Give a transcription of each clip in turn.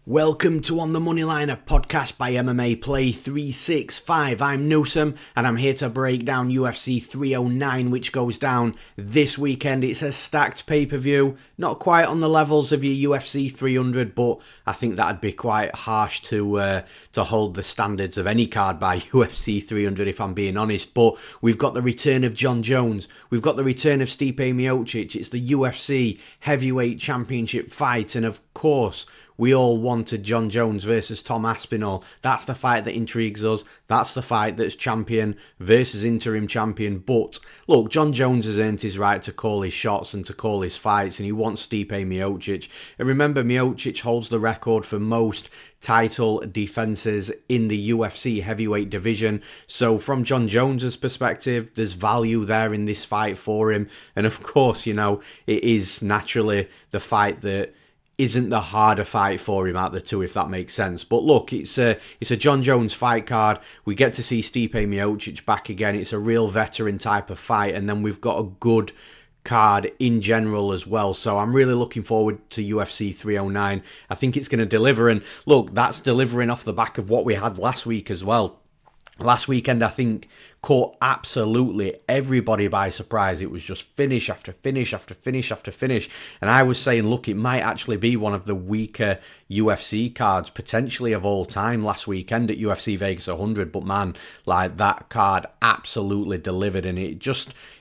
Welcome to On the Moneyline, a podcast by MMA Play 365. I'm Newsome, and I'm here to break down UFC 309, which goes down this weekend. It's a stacked pay-per-view, not quite on the levels of your UFC 300, but I think that'd be quite harsh to hold the standards of any card by UFC 300, if I'm being honest. But we've got the return of Jon Jones, we've got the return of Stipe Miocic, it's the UFC Heavyweight Championship fight, and of course, we all wanted Jon Jones versus Tom Aspinall. That's the fight that intrigues us. That's the fight that's champion versus interim champion. But look, Jon Jones has earned his right to call his shots and to call his fights, and he wants Stipe Miocic. And remember, Miocic holds the record for most title defenses in the UFC heavyweight division. So from Jon Jones's perspective, there's value there in this fight for him. And of course, you know, it is naturally the fight that isn't the harder fight for him out of the two, if that makes sense. But look, it's a Jon Jones fight card. We get to see Stipe Miocic back again. It's a real veteran type of fight. And then we've got a good card in general as well. So I'm really looking forward to UFC 309. I think it's going to deliver. And look, that's delivering off the back of what we had last week as well. Last weekend, I think, caught absolutely everybody by surprise. It was just finish after finish after finish after finish. And I was saying, look, it might actually be one of the weaker UFC cards, potentially of all time, last weekend at UFC Vegas 100. But man, like, that card absolutely delivered. And it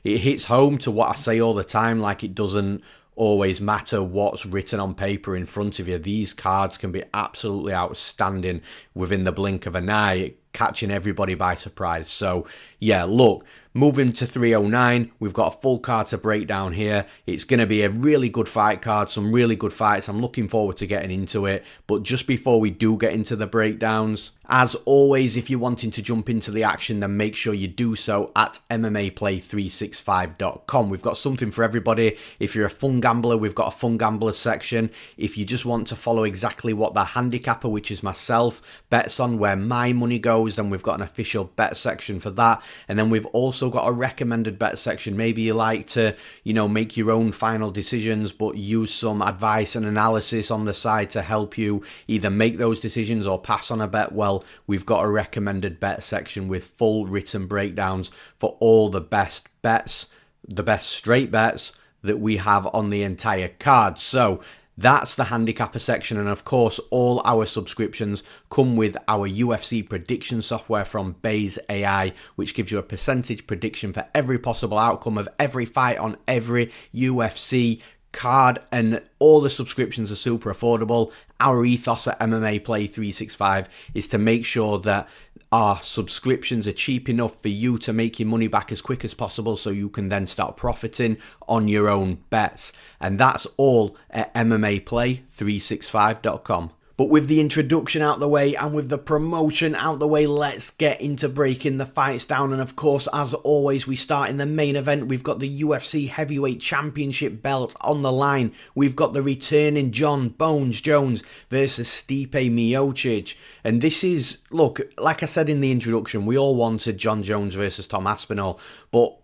hits home to what I say all the time, like, it doesn't always matter what's written on paper in front of you. These cards can be absolutely outstanding within the blink of an eye, catching everybody by surprise. So yeah, look, moving to 309, we've got a full card to break down here. It's going to be a really good fight card, some really good fights. I'm looking forward to getting into it. But just before we do get into the breakdowns, as always, if you're wanting to jump into the action, then make sure you do so at MMAplay365.com. We've got something for everybody. If you're a fun gambler, we've got a fun gambler section. If you just want to follow exactly what the handicapper, which is myself, bets on, where my money goes, then we've got an official bet section for that. And then we've also got a recommended bet section. Maybe you like to, make your own final decisions, but use some advice and analysis on the side to help you either make those decisions or pass on a bet. Well, we've got a recommended bet section with full written breakdowns for all the best bets, the best straight bets that we have on the entire card. So that's the handicapper section, and of course all our subscriptions come with our UFC prediction software from Base AI, which gives you a percentage prediction for every possible outcome of every fight on every UFC card, and all the subscriptions are super affordable. Our ethos at MMA Play 365 is to make sure that our subscriptions are cheap enough for you to make your money back as quick as possible, so you can then start profiting on your own bets. And that's all at MMAplay365.com. But with the introduction out the way and with the promotion out the way, let's get into breaking the fights down. And of course, as always, we start in the main event. We've got the UFC Heavyweight Championship belt on the line. We've got the returning Jon Bones Jones versus Stipe Miocic. And this is, look, like I said in the introduction, we all wanted Jon Jones versus Tom Aspinall. But,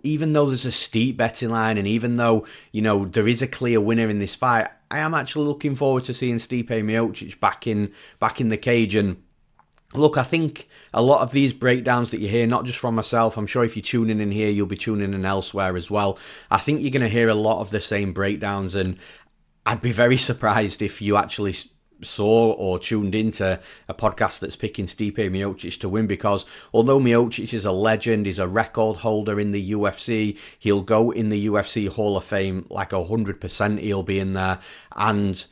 even though there's a steep betting line, and even though, there is a clear winner in this fight, I am actually looking forward to seeing Stipe Miocic back in the cage. And look, I think a lot of these breakdowns that you hear, not just from myself, I'm sure if you're tuning in here, you'll be tuning in elsewhere as well. I think you're going to hear a lot of the same breakdowns, and I'd be very surprised if you actually saw or tuned into a podcast that's picking Stipe Miocic to win, because although Miocic is a legend, he's a record holder in the UFC, he'll go in the UFC Hall of Fame like 100%, he'll be in there, and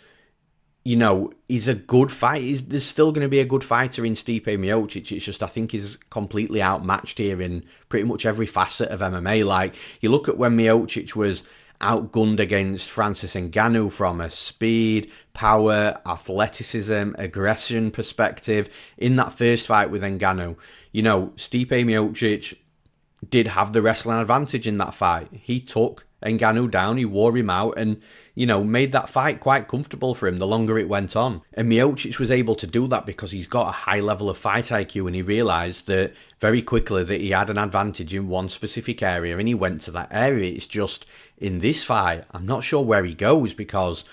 he's a good fight. There's still going to be a good fighter in Stipe Miocic. It's just, I think he's completely outmatched here in pretty much every facet of MMA. Like, you look at when Miocic was outgunned against Francis Ngannou from a speed, power, athleticism, aggression perspective. In that first fight with Ngannou, Stipe Miocic did have the wrestling advantage in that fight. He took Ngannou down, he wore him out, and, made that fight quite comfortable for him the longer it went on. And Miocic was able to do that because he's got a high level of fight IQ, and he realised that very quickly that he had an advantage in one specific area, and he went to that area. It's just, in this fight, I'm not sure where he goes, because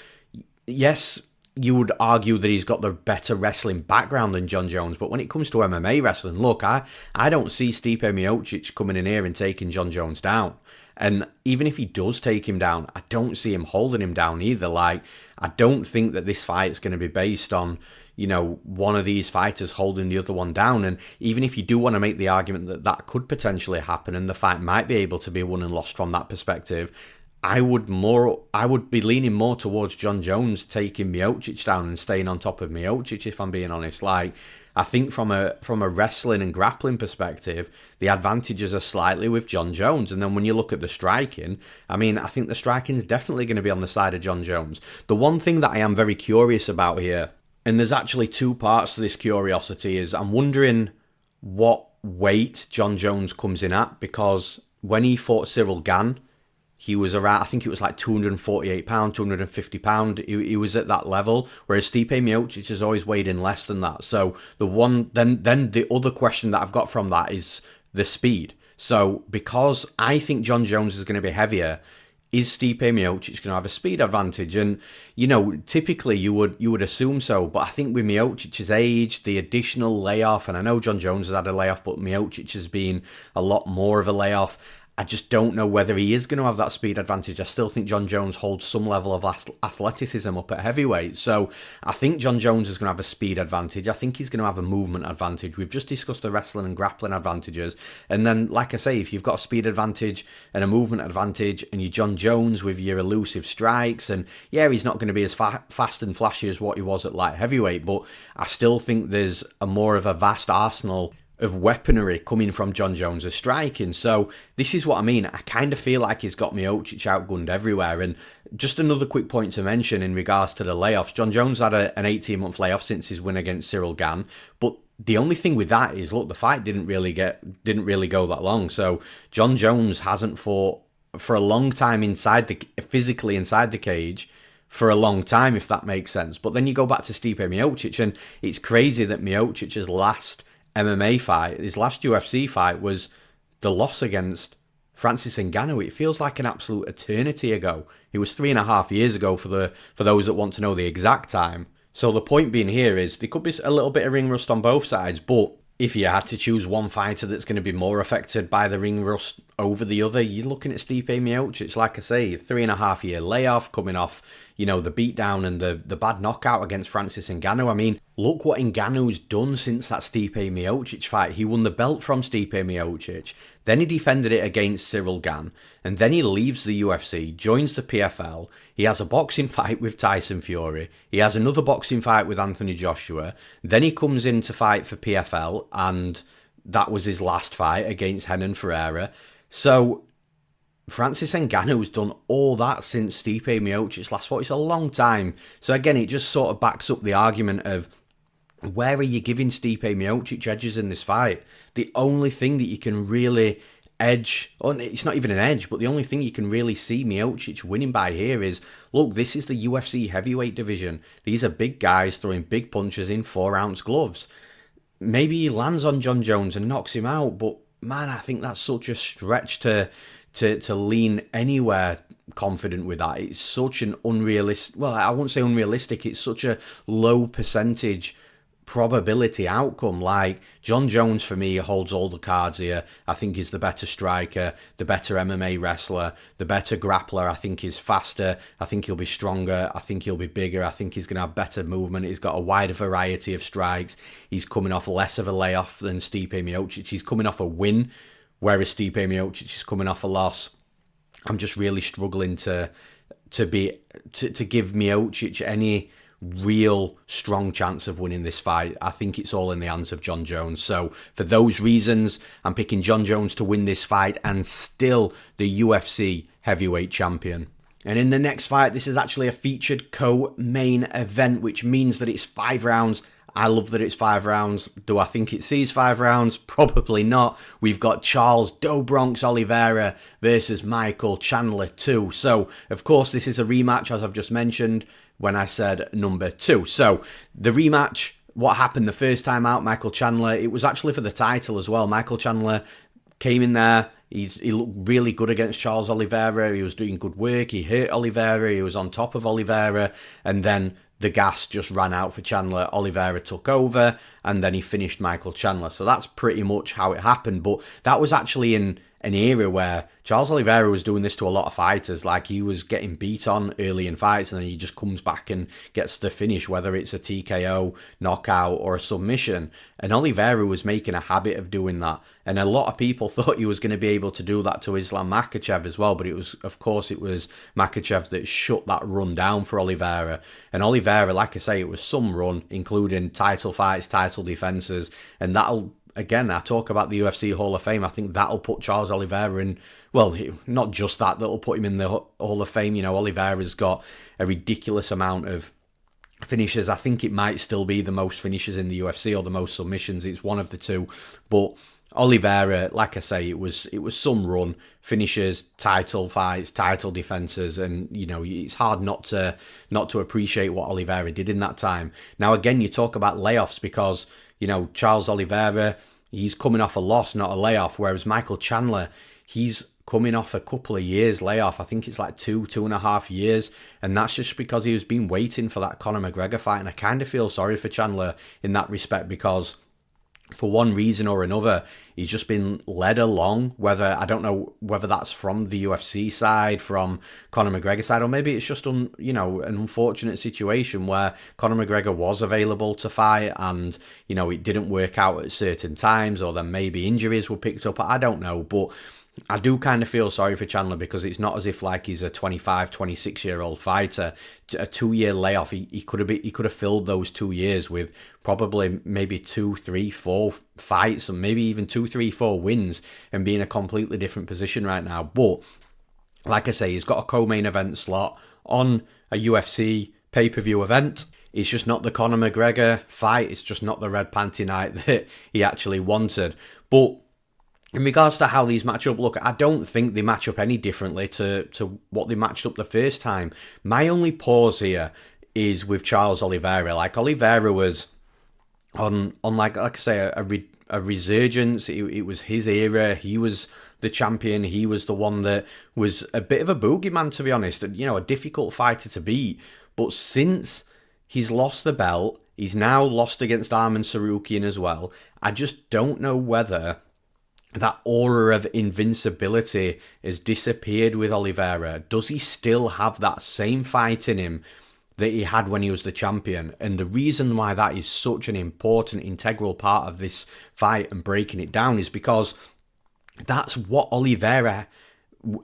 yes, you would argue that he's got the better wrestling background than Jon Jones, but when it comes to MMA wrestling, look, I don't see Stipe Miocic coming in here and taking Jon Jones down. And even if he does take him down, I don't see him holding him down either. Like, I don't think that this fight is going to be based on, one of these fighters holding the other one down. And even if you do want to make the argument that that could potentially happen and the fight might be able to be won and lost from that perspective, I would be leaning more towards Jon Jones taking Miocic down and staying on top of Miocic, if I'm being honest. Like, I think from a wrestling and grappling perspective, the advantages are slightly with Jon Jones. And then when you look at the striking, I think the striking is definitely going to be on the side of Jon Jones. The one thing that I am very curious about here, and there's actually two parts to this curiosity, is I'm wondering what weight Jon Jones comes in at, because when he fought Cyril Gane, he was around, I think it was like £248, £250. He was at that level, whereas Stipe Miocic has always weighed in less than that. So then the other question that I've got from that is the speed. So because I think Jon Jones is going to be heavier, is Stipe Miocic going to have a speed advantage? And, typically you would assume so, but I think with Miocic's age, the additional layoff, and I know Jon Jones has had a layoff, but Miocic has been a lot more of a layoff. I just don't know whether he is going to have that speed advantage. I still think Jon Jones holds some level of athleticism up at heavyweight. So I think Jon Jones is going to have a speed advantage. I think he's going to have a movement advantage. We've just discussed the wrestling and grappling advantages. And then, like I say, if you've got a speed advantage and a movement advantage and you're Jon Jones with your elusive strikes, and yeah, he's not going to be as fast and flashy as what he was at light heavyweight, but I still think there's a more of a vast arsenal of weaponry coming from Jon Jones' striking. So this is what I mean. I kind of feel like he's got Miocic outgunned everywhere. And just another quick point to mention in regards to the layoffs. Jon Jones had an 18-month layoff since his win against Cyril Gane. But the only thing with that is, look, the fight didn't really go that long. So Jon Jones hasn't fought for a long time physically inside the cage for a long time, if that makes sense. But then you go back to Stipe Miocic, and it's crazy that Miocic's last MMA fight, his last UFC fight, was the loss against Francis Ngannou. It feels like an absolute eternity ago. It was 3.5 years ago for those that want to know the exact time. So the point being here is there could be a little bit of ring rust on both sides, but if you had to choose one fighter that's going to be more affected by the ring rust over the other, you're looking at Stipe Miocic. Like I say, 3.5 year layoff, coming off, the beatdown and the bad knockout against Francis Ngannou. Look what Ngannou's done since that Stipe Miocic fight. He won the belt from Stipe Miocic, then he defended it against Cyril Gane, and then he leaves the UFC, joins the PFL. He has a boxing fight with Tyson Fury. He has another boxing fight with Anthony Joshua. Then he comes in to fight for PFL, and that was his last fight against Renan Ferreira. So Francis Ngannou's done all that since Stipe Miocic's last fought. It's a long time. So again, it just sort of backs up the argument of, where are you giving Stipe Miocic edges in this fight? The only thing that you can really edge, or it's not even an edge, but the only thing you can really see Miocic winning by here is, look, this is the UFC heavyweight division. These are big guys throwing big punches in 4-ounce gloves. Maybe he lands on Jon Jones and knocks him out, but man, I think that's such a stretch to lean anywhere confident with that. It's such an unrealistic, well, I won't say unrealistic, it's such a low percentage probability outcome. Like, Jon Jones for me holds all the cards here. I think he's the better striker, the better MMA wrestler, the better grappler. I think he's faster. I think he'll be stronger. I think he'll be bigger. I think he's going to have better movement. He's got a wider variety of strikes. He's coming off less of a layoff than Stipe Miocic. He's coming off a win, whereas Stipe Miocic is coming off a loss. I'm just really struggling to give Miocic any real strong chance of winning this fight. I think it's all in the hands of Jon Jones. So for those reasons, I'm picking Jon Jones to win this fight and still the UFC heavyweight champion. And in the next fight, this is actually a featured co-main event, which means that it's 5 rounds. I love that it's 5 rounds. Do I think it sees 5 rounds? Probably not. We've got Charles Do Bronx Oliveira versus Michael Chandler 2. So, of course, this is a rematch, as I've just mentioned when I said number 2. So, the rematch, what happened the first time out, Michael Chandler, it was actually for the title as well. Michael Chandler came in there. He looked really good against Charles Oliveira. He was doing good work. He hurt Oliveira. He was on top of Oliveira. And then the gas just ran out for Chandler. Oliveira took over, and then he finished Michael Chandler. So that's pretty much how it happened. But that was actually in an era where Charles Oliveira was doing this to a lot of fighters. Like, he was getting beat on early in fights, and then he just comes back and gets the finish, whether it's a TKO, knockout, or a submission. And Oliveira was making a habit of doing that. And a lot of people thought he was going to be able to do that to Islam Makhachev as well. But it was Makhachev that shut that run down for Oliveira. And Oliveira, like I say, it was some run, including title fights, title defenses. And that'll, again, I talk about the UFC Hall of Fame. I think that'll put Charles Oliveira in, well, not just that'll put him in the Hall of Fame. You know, Oliveira's got a ridiculous amount of finishes. I think it might still be the most finishes in the UFC or the most submissions. It's one of the two. But Oliveira, like I say, it was some run, finishes, title fights, title defenses, and you know, it's hard not to appreciate what Oliveira did in that time. Now, again, you talk about layoffs because, you know, Charles Oliveira, he's coming off a loss, not a layoff, whereas Michael Chandler, he's coming off a couple of years layoff. I think it's like 2.5 years, and that's just because he was been waiting for that Conor McGregor fight. And I kind of feel sorry for Chandler in that respect because, for one reason or another, he's just been led along, I don't know whether that's from the UFC side, from Conor McGregor side, or maybe it's just an unfortunate situation where Conor McGregor was available to fight and, you know, it didn't work out at certain times, or then maybe injuries were picked up. I don't know, but I do kind of feel sorry for Chandler because it's not as if like he's a 25, 26-year-old fighter. A 2-year layoff, he could have filled those 2 years with probably maybe 2, 3, 4 fights, and maybe even 2, 3, 4 wins, and be in a completely different position right now. But like I say, he's got a co-main event slot on a UFC pay-per-view event. It's just not the Conor McGregor fight. It's just not the red panty night that he actually wanted. But in regards to how these match up, look, I don't think they match up any differently to what they matched up the first time. My only pause here is with Charles Oliveira. Like, Oliveira was on like I say, a resurgence. It was his era. He was the champion. He was the one that was a bit of a boogeyman, to be honest. You know, a difficult fighter to beat. But since he's lost the belt, he's now lost against Arman Tsarukyan as well. I just don't know whether that aura of invincibility has disappeared with Oliveira. Does he still have that same fight in him that he had when he was the champion? And the reason why that is such an important, integral part of this fight and breaking it down is because that's what Oliveira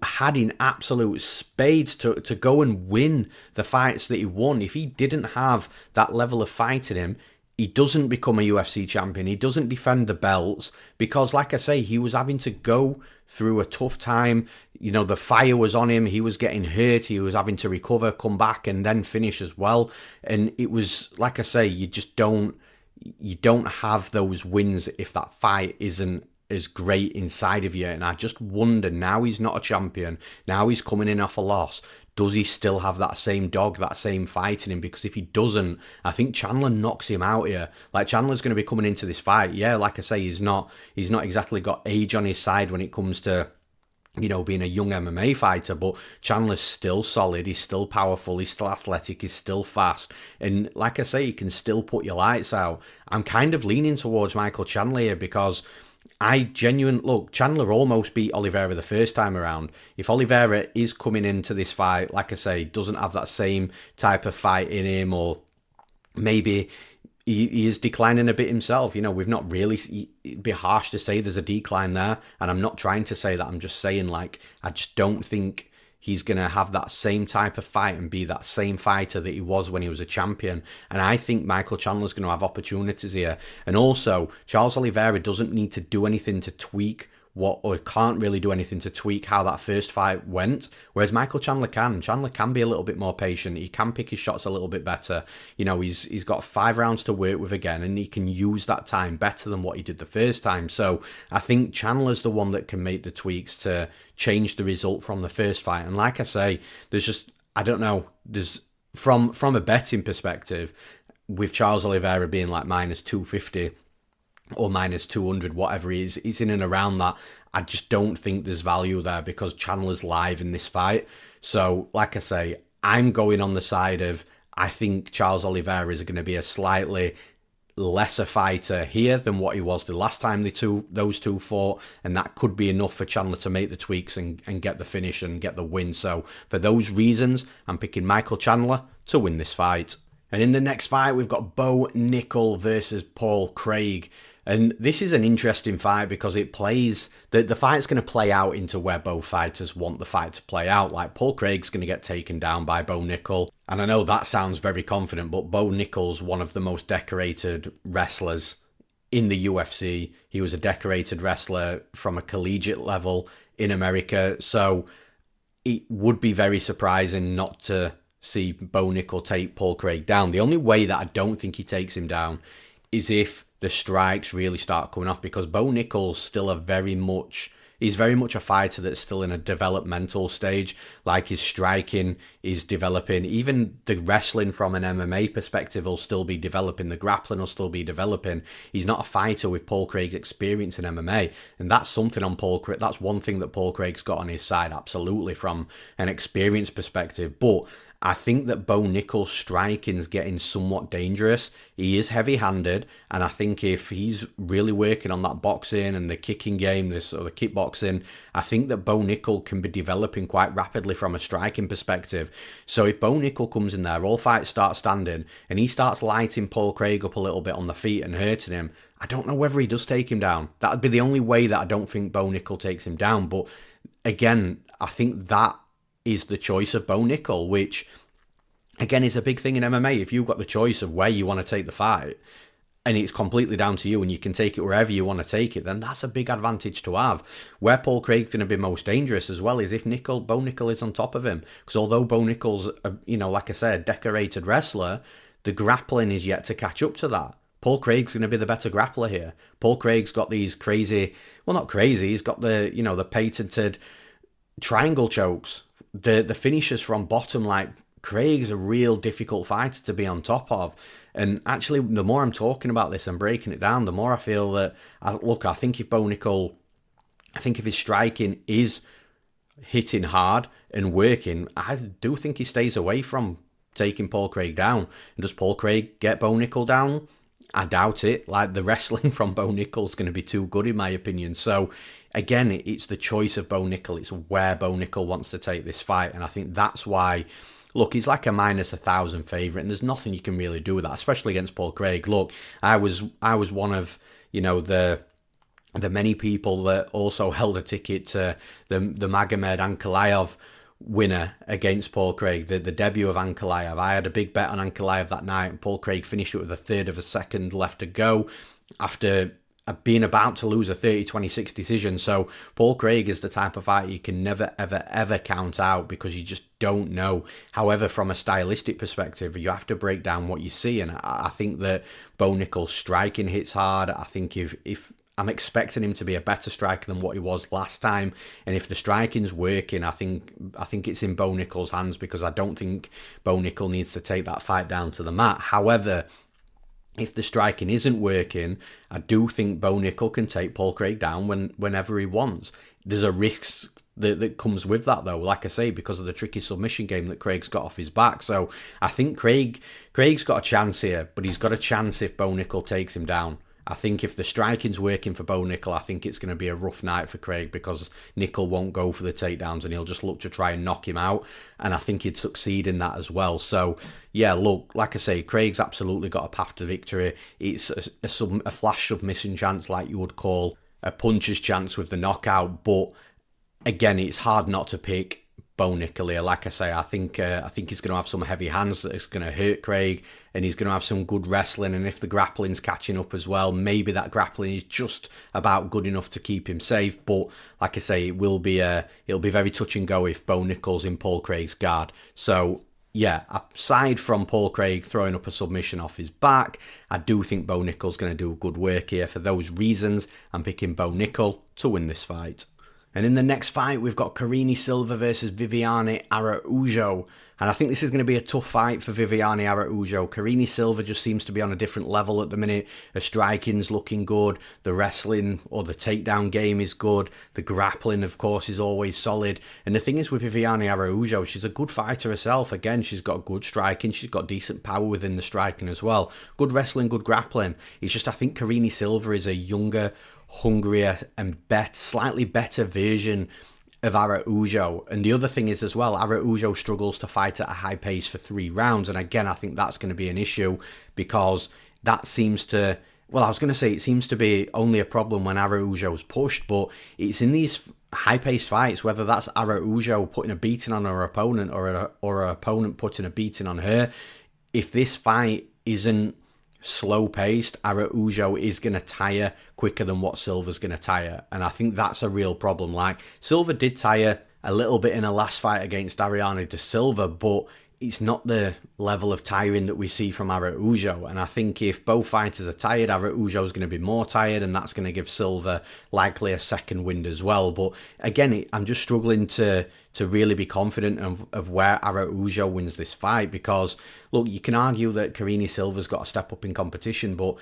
had in absolute spades to go and win the fights that he won. If he didn't have that level of fight in him, he doesn't become a UFC champion. He doesn't defend the belts because, like I say, he was having to go through a tough time. You know, the fire was on him. He was getting hurt. He was having to recover, come back, and then finish as well. And it was, like I say, you don't have those wins if that fight isn't as great inside of you. And I just wonder, now he's not a champion. Now he's coming in off a loss. Does he still have that same dog, that same fight in him? Because if he doesn't, I think Chandler knocks him out here. Like, Chandler's going to be coming into this fight. Yeah, like I say, he's not exactly got age on his side when it comes to, you know, being a young MMA fighter, but Chandler's still solid. He's still powerful. He's still athletic. He's still fast. And like I say, he can still put your lights out. I'm kind of leaning towards Michael Chandler here because Chandler almost beat Oliveira the first time around. If Oliveira is coming into this fight, like I say, doesn't have that same type of fight in him, or maybe he is declining a bit himself. You know, we've not really, it'd be harsh to say there's a decline there, and I'm not trying to say that. I'm just saying, like, I just don't think he's going to have that same type of fight and be that same fighter that he was when he was a champion. And I think Michael Chandler's going to have opportunities here. And also, Charles Oliveira doesn't need to do anything to tweak or can't really do anything to tweak how that first fight went, whereas Michael Chandler can. Chandler can be a little bit more patient. He can pick his shots a little bit better. You know, he's got 5 rounds to work with again, and he can use that time better than what he did the first time. So I think Chandler's the one that can make the tweaks to change the result from the first fight. And like I say, there's just, I don't know, there's from a betting perspective, with Charles Oliveira being like minus 250 or minus 200, whatever he is, it's in and around that. I just don't think there's value there because Chandler's live in this fight. So, like I say, I'm going on the side of, I think Charles Oliveira is going to be a slightly lesser fighter here than what he was the last time those two fought, and that could be enough for Chandler to make the tweaks and get the finish and get the win. So for those reasons, I'm picking Michael Chandler to win this fight. And in the next fight, we've got Bo Nickal versus Paul Craig. And this is an interesting fight because it plays, the fight's going to play out into where both fighters want the fight to play out. Like Paul Craig's going to get taken down by Bo Nickal. And I know that sounds very confident, but Bo Nickal's one of the most decorated wrestlers in the UFC. He was a decorated wrestler from a collegiate level in America. So it would be very surprising not to see Bo Nickal take Paul Craig down. The only way that I don't think he takes him down is if the strikes really start coming off, because Bo Nickal's still he's very much a fighter that's still in a developmental stage. Like his striking is developing. Even the wrestling from an MMA perspective will still be developing. The grappling will still be developing. He's not a fighter with Paul Craig's experience in MMA. And that's something on Paul Craig. That's one thing that Paul Craig's got on his side, absolutely, from an experience perspective. But I think that Bo Nickal's striking is getting somewhat dangerous. He is heavy-handed, and I think if he's really working on that boxing and the kicking game, this or the kickboxing, I think that Bo Nickal can be developing quite rapidly from a striking perspective. So if Bo Nickal comes in there, all fights start standing, and he starts lighting Paul Craig up a little bit on the feet and hurting him, I don't know whether he does take him down. That would be the only way that I don't think Bo Nickal takes him down. But again, I think that is the choice of Bo Nickal, which again is a big thing in MMA. If you've got the choice of where you want to take the fight, and it's completely down to you and you can take it wherever you want to take it, then that's a big advantage to have. Where Paul Craig's going to be most dangerous as well is if Bo Nickal is on top of him. Because although Bo Nickal's, like I said, a decorated wrestler, the grappling is yet to catch up to that. Paul Craig's going to be the better grappler here. Paul Craig's got these crazy, well, not crazy, he's got the patented triangle chokes, the finishes from bottom. Like, Craig's a real difficult fighter to be on top of. And actually, the more I'm talking about this and breaking it down, the more I feel that, I think if Bo Nickal, I think if his striking is hitting hard and working, I do think he stays away from taking Paul Craig down. And does Paul Craig get Bo Nickal down? I doubt it. Like, the wrestling from Bo Nickal's going to be too good in my opinion. So again, it's the choice of Bo Nickal. It's where Bo Nickal wants to take this fight. And I think that's why, look, he's like a -1,000 favourite, and there's nothing you can really do with that, especially against Paul Craig. Look, I was one of, the many people that also held a ticket to the Magomed Ankalaev winner against Paul Craig, the debut of Ankalaev. I had a big bet on Ankalaev that night, and Paul Craig finished it with a third of a second left to go after being about to lose a 30-26 decision. So Paul Craig is the type of fighter you can never, ever, ever count out, because you just don't know. However, from a stylistic perspective, you have to break down what you see, and I think that Bo Nickal's striking hits hard. I think if I'm expecting him to be a better striker than what he was last time, and if the striking's working, I think it's in Bo Nickal's hands, because I don't think Bo Nickal needs to take that fight down to the mat. However, if the striking isn't working, I do think Bo Nickal can take Paul Craig down whenever he wants. There's a risk that comes with that, though, like I say, because of the tricky submission game that Craig's got off his back. So I think Craig's got a chance here, but he's got a chance if Bo Nickal takes him down. I think if the striking's working for Bo Nickal, I think it's going to be a rough night for Craig, because Nickal won't go for the takedowns and he'll just look to try and knock him out. And I think he'd succeed in that as well. So, yeah, look, like I say, Craig's absolutely got a path to victory. It's a flash submission chance, like you would call a puncher's chance with the knockout. But again, it's hard not to pick Bo Nickal here. Like I say, I think he's going to have some heavy hands that is going to hurt Craig, and he's going to have some good wrestling. And if the grappling's catching up as well, maybe that grappling is just about good enough to keep him safe. But like I say, it'll be very touch and go if Bo Nickal's in Paul Craig's guard. So yeah, aside from Paul Craig throwing up a submission off his back, I do think Bo Nickal's going to do good work here. For those reasons, I'm picking Bo Nickal to win this fight. And in the next fight, we've got Karine Silva versus Viviane Araujo. And I think this is going to be a tough fight for Viviane Araujo. Karine Silva just seems to be on a different level at the minute. Her striking's looking good. The wrestling or the takedown game is good. The grappling, of course, is always solid. And the thing is with Viviane Araujo, she's a good fighter herself. Again, she's got good striking. She's got decent power within the striking as well. Good wrestling, good grappling. It's just I think Karine Silva is a younger, hungrier and slightly better version of Araujo. And the other thing is as well, Araujo struggles to fight at a high pace for 3 rounds. And again, I think that's going to be an issue because that seems to, well, I was going to say it seems to be only a problem when Araujo's pushed, but it's in these high-paced fights, whether that's Araujo putting a beating on her opponent or her opponent putting a beating on her, if this fight isn't slow-paced, Araujo is going to tire quicker than what Silva's going to tire. And I think that's a real problem. Like, Silva did tire a little bit in her last fight against Ariane de Silva, but it's not the level of tiring that we see from Araujo. And I think if both fighters are tired, Araujo's going to be more tired, and that's going to give Silva likely a second wind as well. But again, I'm just struggling to really be confident of where Araujo wins this fight, because look, you can argue that Karine Silva's got a step up in competition, but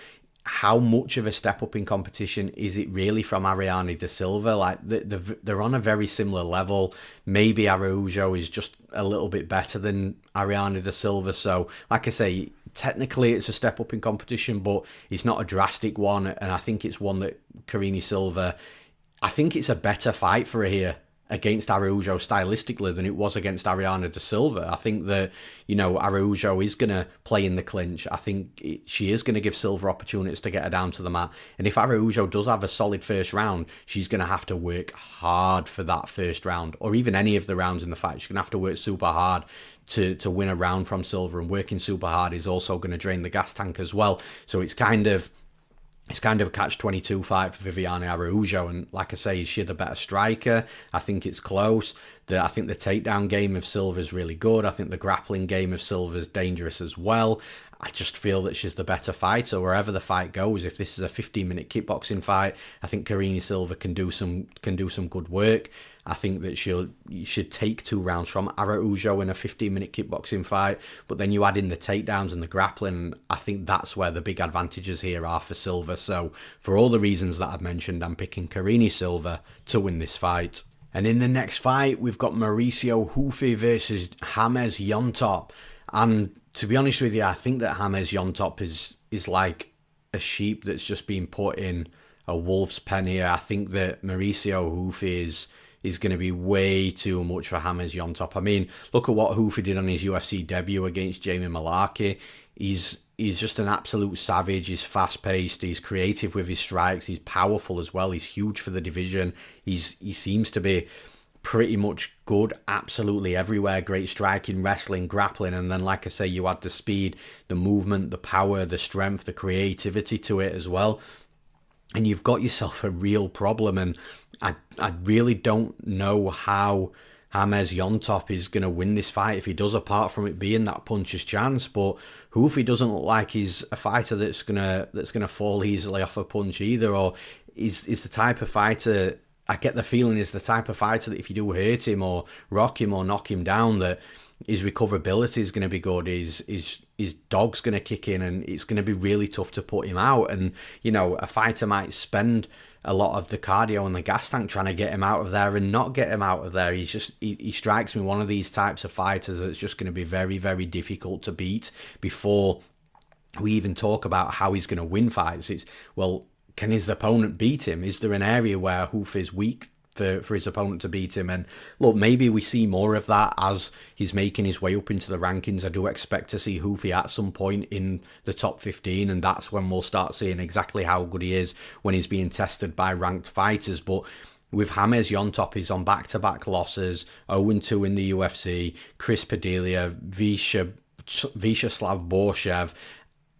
how much of a step up in competition is it really from Ariane de Silva? Like, they're on a very similar level. Maybe Araujo is just a little bit better than Ariane de Silva. So, like I say, technically it's a step up in competition, but it's not a drastic one. And I think it's one that Karine Silva, I think it's a better fight for her here against Araujo stylistically than it was against Ariane de Silva. I think that, Araujo is going to play in the clinch. I think she is going to give Silva opportunities to get her down to the mat. And if Araujo does have a solid first round, she's going to have to work hard for that first round, or even any of the rounds in the fight. She's going to have to work super hard to win a round from Silva, and working super hard is also going to drain the gas tank as well. So it's kind of a catch-22 fight for Viviane Araujo, and like I say, is she the better striker? I think it's close. I think the takedown game of Silva is really good. I think the grappling game of Silva is dangerous as well. I just feel that she's the better fighter wherever the fight goes. If this is a 15-minute kickboxing fight, I think Karine Silva can do some good work. I think that she should take 2 rounds from Araujo in a 15-minute kickboxing fight, but then you add in the takedowns and the grappling. I think that's where the big advantages here are for Silva. So for all the reasons that I've mentioned, I'm picking Karine Silva to win this fight. And in the next fight, we've got Mauricio Ruffy versus James Llontop. And to be honest with you, I think that James Llontop is like a sheep that's just been put in a wolf's pen here. I think that Mauricio Ruffy is going to be way too much for James Llontop. I mean, look at what Ruffy did on his UFC debut against Jamie Mullarkey. He's just an absolute savage. He's fast-paced. He's creative with his strikes. He's powerful as well. He's huge for the division. He seems to be pretty much good absolutely everywhere. Great striking, wrestling, grappling, and then, like I say, you add the speed, the movement, the power, the strength, the creativity to it as well, and you've got yourself a real problem. And I really don't know how James Llontop is going to win this fight if he does, apart from it being that puncher's chance. But Ruffy doesn't look like he's a fighter that's gonna fall easily off a punch either, or is the type of fighter, I get the feeling, is the type of fighter that if you do hurt him or rock him or knock him down, that his recoverability is going to be good. His dog's going to kick in, and it's going to be really tough to put him out. And a fighter might spend a lot of the cardio and the gas tank trying to get him out of there and not get him out of there. He strikes me one of these types of fighters that's just going to be very, very difficult to beat before we even talk about how he's going to win fights. Can his opponent beat him? Is there an area where Hoof is weak for his opponent to beat him? And look, maybe we see more of that as he's making his way up into the rankings. I do expect to see Hoofy at some point in the top 15, and that's when we'll start seeing exactly how good he is when he's being tested by ranked fighters. But with James Llontop, he's on back-to-back losses, 0-2 in the UFC, Chris Padilla, Vyacheslav Borshev,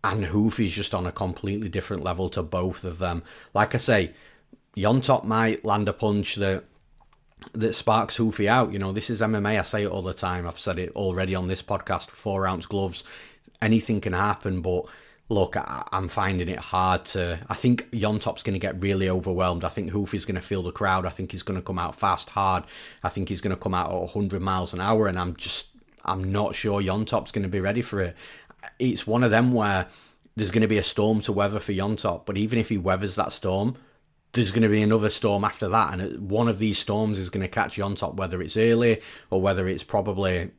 and Hoofy's just on a completely different level to both of them. Like I say, Llontop might land a punch that sparks Hoofy out. This is MMA. I say it all the time. I've said it already on this podcast. 4-ounce gloves. Anything can happen. But look, I'm finding it hard to... I think Llontop's going to get really overwhelmed. I think Ruffy's going to feel the crowd. I think he's going to come out fast, hard. I think he's going to come out at 100 miles an hour, and I'm not sure Llontop's going to be ready for it. It's one of them where there's going to be a storm to weather for Llontop, but even if he weathers that storm, there's going to be another storm after that, and one of these storms is going to catch Llontop, whether it's early or whether it's probably,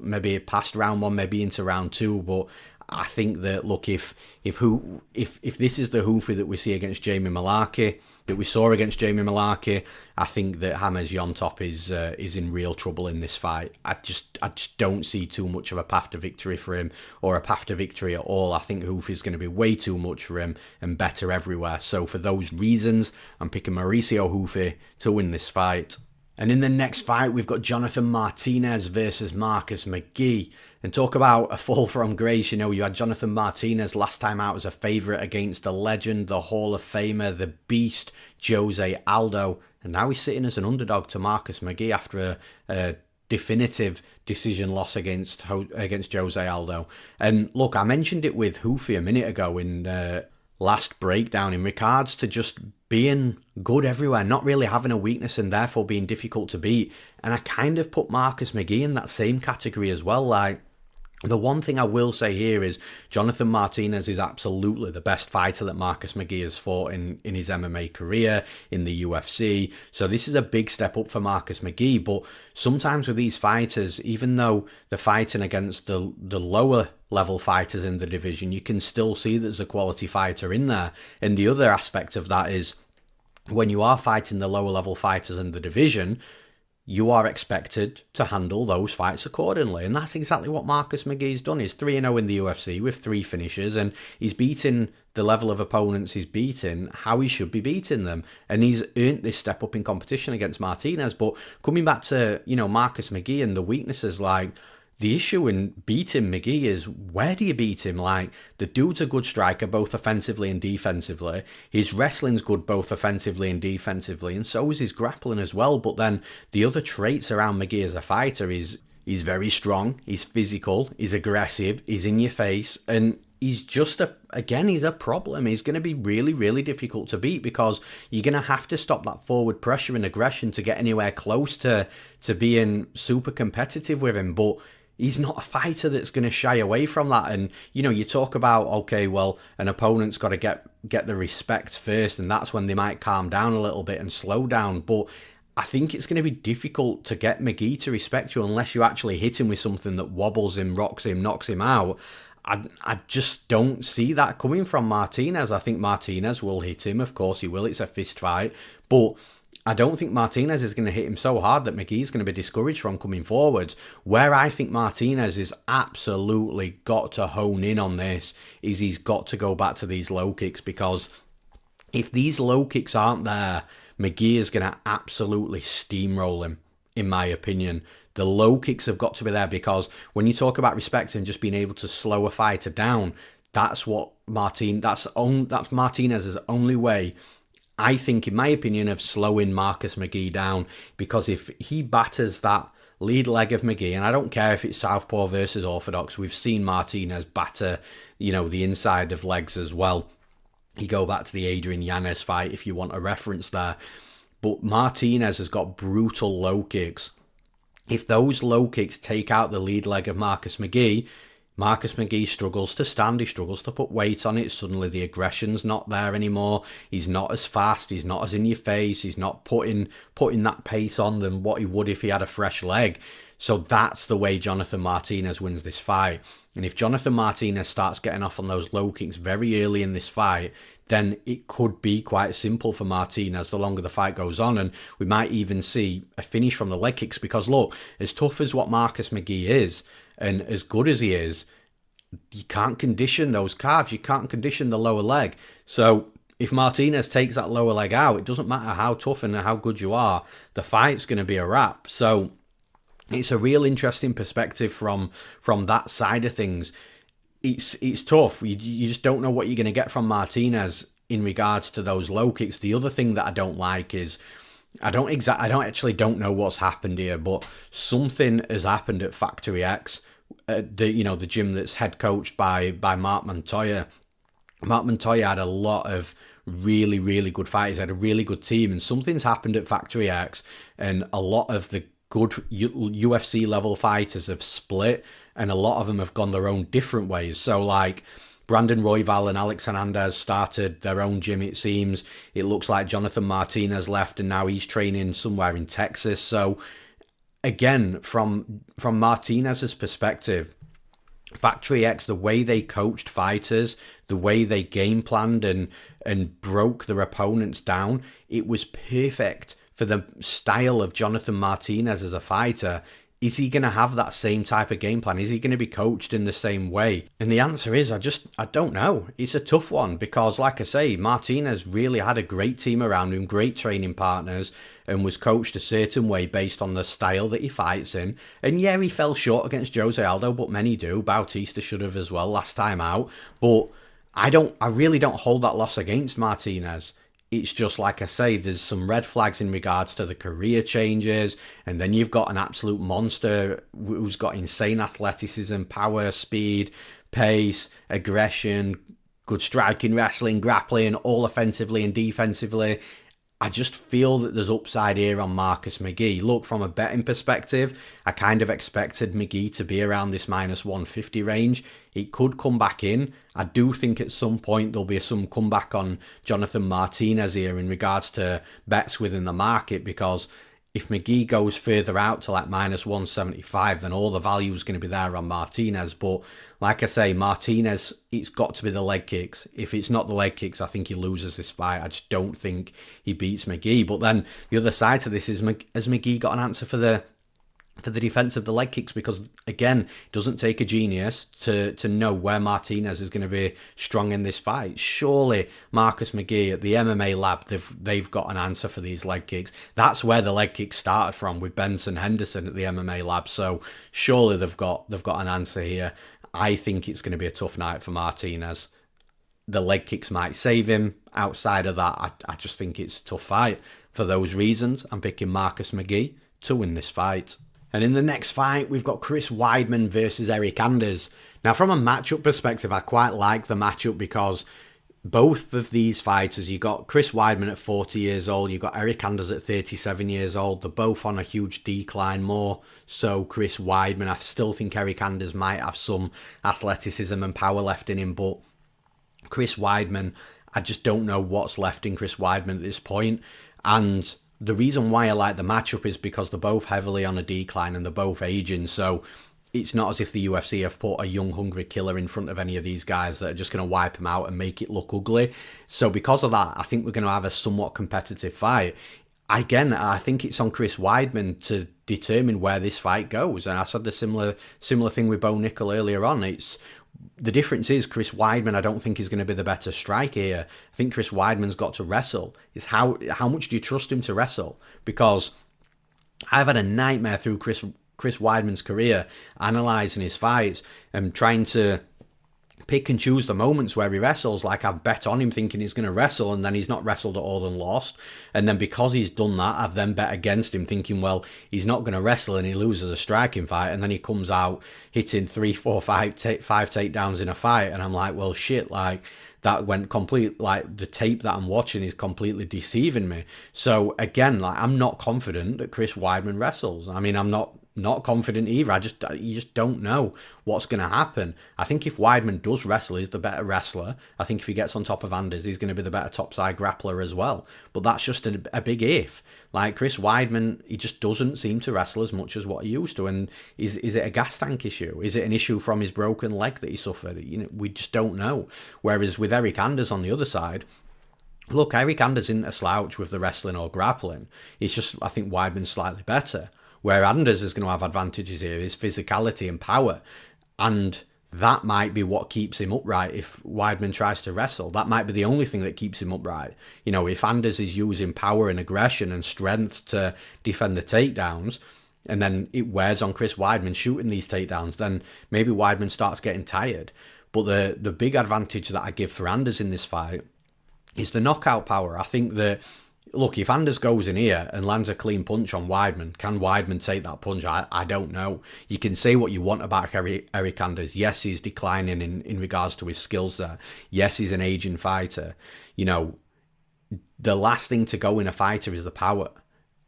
maybe past round 1, maybe into round 2, but I think that, look, if this is the Ruffy that we see against Jamie Mullarkey, that we saw against Jamie Mullarkey, I think that Hafez Llontop is in real trouble in this fight. I just don't see too much of a path to victory for him, or a path to victory at all. I think Ruffy's going to be way too much for him and better everywhere. So for those reasons, I'm picking Mauricio Ruffy to win this fight. And in the next fight, we've got Jonathan Martinez versus Marcus McGhee. And talk about a fall from grace. You had Jonathan Martinez last time out as a favourite against the legend, the Hall of Famer, the beast, Jose Aldo. And now he's sitting as an underdog to Marcus McGhee after a definitive decision loss against Jose Aldo. And look, I mentioned it with Ruffy a minute ago in last breakdown in regards to just being good everywhere, not really having a weakness and therefore being difficult to beat. And I kind of put Marcus McGhee in that same category as well. Like, the one thing I will say here is Jonathan Martinez is absolutely the best fighter that Marcus McGhee has fought in his MMA career, in the UFC. So this is a big step up for Marcus McGhee. But sometimes with these fighters, even though they're fighting against the lower level fighters in the division, you can still see there's a quality fighter in there. And the other aspect of that is when you are fighting the lower level fighters in the division, you are expected to handle those fights accordingly. And that's exactly what Marcus McGhee's done. He's 3-0 in the UFC with 3 finishes, and he's beaten the level of opponents he's beaten how he should be beating them. And he's earned this step up in competition against Martinez. But coming back to, Marcus McGhee and the weaknesses, like, the issue in beating McGhee is, where do you beat him? Like, the dude's a good striker, both offensively and defensively. His wrestling's good, both offensively and defensively, and so is his grappling as well. But then the other traits around McGhee as a fighter is he's very strong, he's physical, he's aggressive, he's in your face, and he's just he's a problem. He's going to be really, really difficult to beat because you're going to have to stop that forward pressure and aggression to get anywhere close to being super competitive with him. But he's not a fighter that's going to shy away from that. And, you talk about, okay, well, an opponent's got to get the respect first, and that's when they might calm down a little bit and slow down. But I think it's going to be difficult to get McGhee to respect you unless you actually hit him with something that wobbles him, rocks him, knocks him out. I just don't see that coming from Martinez. I think Martinez will hit him. Of course he will. It's a fist fight. But I don't think Martinez is going to hit him so hard that McGhee's going to be discouraged from coming forwards. Where I think Martinez is absolutely got to hone in on this is he's got to go back to these low kicks, because if these low kicks aren't there, McGhee is going to absolutely steamroll him, in my opinion. The low kicks have got to be there, because when you talk about respect and just being able to slow a fighter down, that's Martinez's only way, I think, in my opinion, of slowing Marcus McGhee down. Because if he batters that lead leg of McGhee, and I don't care if it's southpaw versus orthodox, we've seen Martinez batter, the inside of legs as well. You go back to the Adrian Yanez fight if you want a reference there. But Martinez has got brutal low kicks. If those low kicks take out the lead leg of Marcus McGhee struggles to stand, he struggles to put weight on it. Suddenly the aggression's not there anymore. He's not as fast, he's not as in your face, he's not putting that pace on than what he would if he had a fresh leg. So that's the way Jonathan Martinez wins this fight. And if Jonathan Martinez starts getting off on those low kicks very early in this fight, then it could be quite simple for Martinez the longer the fight goes on. And we might even see a finish from the leg kicks, because look, as tough as what Marcus McGhee is, and as good as he is, you can't condition those calves. You can't condition the lower leg. So if Martinez takes that lower leg out, it doesn't matter how tough and how good you are, the fight's going to be a wrap. So it's a real interesting perspective from that side of things. It's tough. You just don't know what you're going to get from Martinez in regards to those low kicks. The other thing that I don't like is I don't know what's happened here, but something has happened at Factory X, the gym that's head coached by Mark Montoya. Mark Montoya had a lot of really, really good fighters. He had a really good team, and something's happened at Factory X, and a lot of the good UFC level fighters have split, and a lot of them have gone their own different ways. So like Brandon Royval and Alex Hernandez started their own gym, it seems. It looks like Jonathan Martinez left, and now he's training somewhere in Texas. So again, from Martinez's perspective, Factory X, the way they coached fighters, the way they game planned and broke their opponents down, it was perfect for the style of Jonathan Martinez as a fighter. Is he going to have that same type of game plan? Is he going to be coached in the same way? And the answer is, I don't know. It's a tough one because, like I say, Martinez really had a great team around him, great training partners, and was coached a certain way based on the style that he fights in. And yeah, he fell short against Jose Aldo, but many do. Bautista should have as well last time out. But I really don't hold that loss against Martinez. It's just, like I say, there's some red flags in regards to the career changes, and then you've got an absolute monster who's got insane athleticism, power, speed, pace, aggression, good striking, wrestling, grappling, all offensively and defensively. I just feel that there's upside here on Marcus McGhee. Look, from a betting perspective, I kind of expected McGhee to be around this minus 150 range. It could come back in. I do think at some point there'll be some comeback on Jonathan Martinez here in regards to bets within the market, because if McGhee goes further out to like minus 175, then all the value is going to be there on Martinez. But like I say, Martinez, it's got to be the leg kicks. If it's not the leg kicks, I think he loses this fight. I just don't think he beats McGhee. But then the other side to this is, has McGhee got an answer for the defense of the leg kicks? Because again, it doesn't take a genius to know where Martinez is going to be strong in this fight. Surely Marcus McGhee at the MMA lab, they've got an answer for these leg kicks. That's where the leg kicks started from, with Benson Henderson at the MMA lab. So surely they've got an answer here. I think it's going to be a tough night for Martinez. The leg kicks might save him. Outside of that, I just think it's a tough fight. For those reasons, I'm picking Marcus McGhee to win this fight. And in the next fight, we've got Chris Weidman versus Eryk Anders. Now, from a matchup perspective, I quite like the matchup because both of these fighters, you got Chris Weidman at 40 years old, you got Eryk Anders at 37 years old. They're both on a huge decline, more so Chris Weidman. I still think Eryk Anders might have some athleticism and power left in him, but Chris Weidman, I just don't know what's left in Chris Weidman at this point. And the reason why I like the matchup is because they're both heavily on a decline and they're both aging. So it's not as if the UFC have put a young, hungry killer in front of any of these guys that are just going to wipe them out and make it look ugly. So because of that, I think we're going to have a somewhat competitive fight. Again, I think it's on Chris Weidman to determine where this fight goes. And I said the similar thing with Bo Nickal earlier on. The difference is Chris Weidman, I don't think, is going to be the better striker here. I think Chris Weidman's got to wrestle. It's how much do you trust him to wrestle? Because I've had a nightmare through Chris Weidman's career, analysing his fights and trying to pick and choose the moments where he wrestles. Like, I've bet on him thinking he's going to wrestle, and then he's not wrestled at all and lost. And then because he's done that, I've then bet against him thinking, well, he's not going to wrestle, and he loses a striking fight, and then he comes out hitting 3, 4, 5 takedowns in a fight, and I'm like, well, shit, like, that went complete, like, the tape that I'm watching is completely deceiving me. So again, like, I'm not confident that Chris Weidman wrestles. I mean, I'm not confident either. You just don't know what's going to happen. I think if Weidman does wrestle, he's the better wrestler. I think if he gets on top of Anders, he's going to be the better topside grappler as well. But that's just a big if. Like, Chris Weidman, he just doesn't seem to wrestle as much as what he used to. And is it a gas tank issue? Is it an issue from his broken leg that he suffered? We just don't know. Whereas with Eryk Anders on the other side, look, Eryk Anders isn't a slouch with the wrestling or grappling. It's just, I think Weidman's slightly better. Where Anders is going to have advantages here is physicality and power. And that might be what keeps him upright if Weidman tries to wrestle. That might be the only thing that keeps him upright. If Anders is using power and aggression and strength to defend the takedowns, and then it wears on Chris Weidman shooting these takedowns, then maybe Weidman starts getting tired. But the big advantage that I give for Anders in this fight is the knockout power. I think that look, if Anders goes in here and lands a clean punch on Weidman, can Weidman take that punch? I don't know. You can say what you want about Eryk Anders. Yes, he's declining in regards to his skills there. Yes, he's an aging fighter. You know, the last thing to go in a fighter is the power.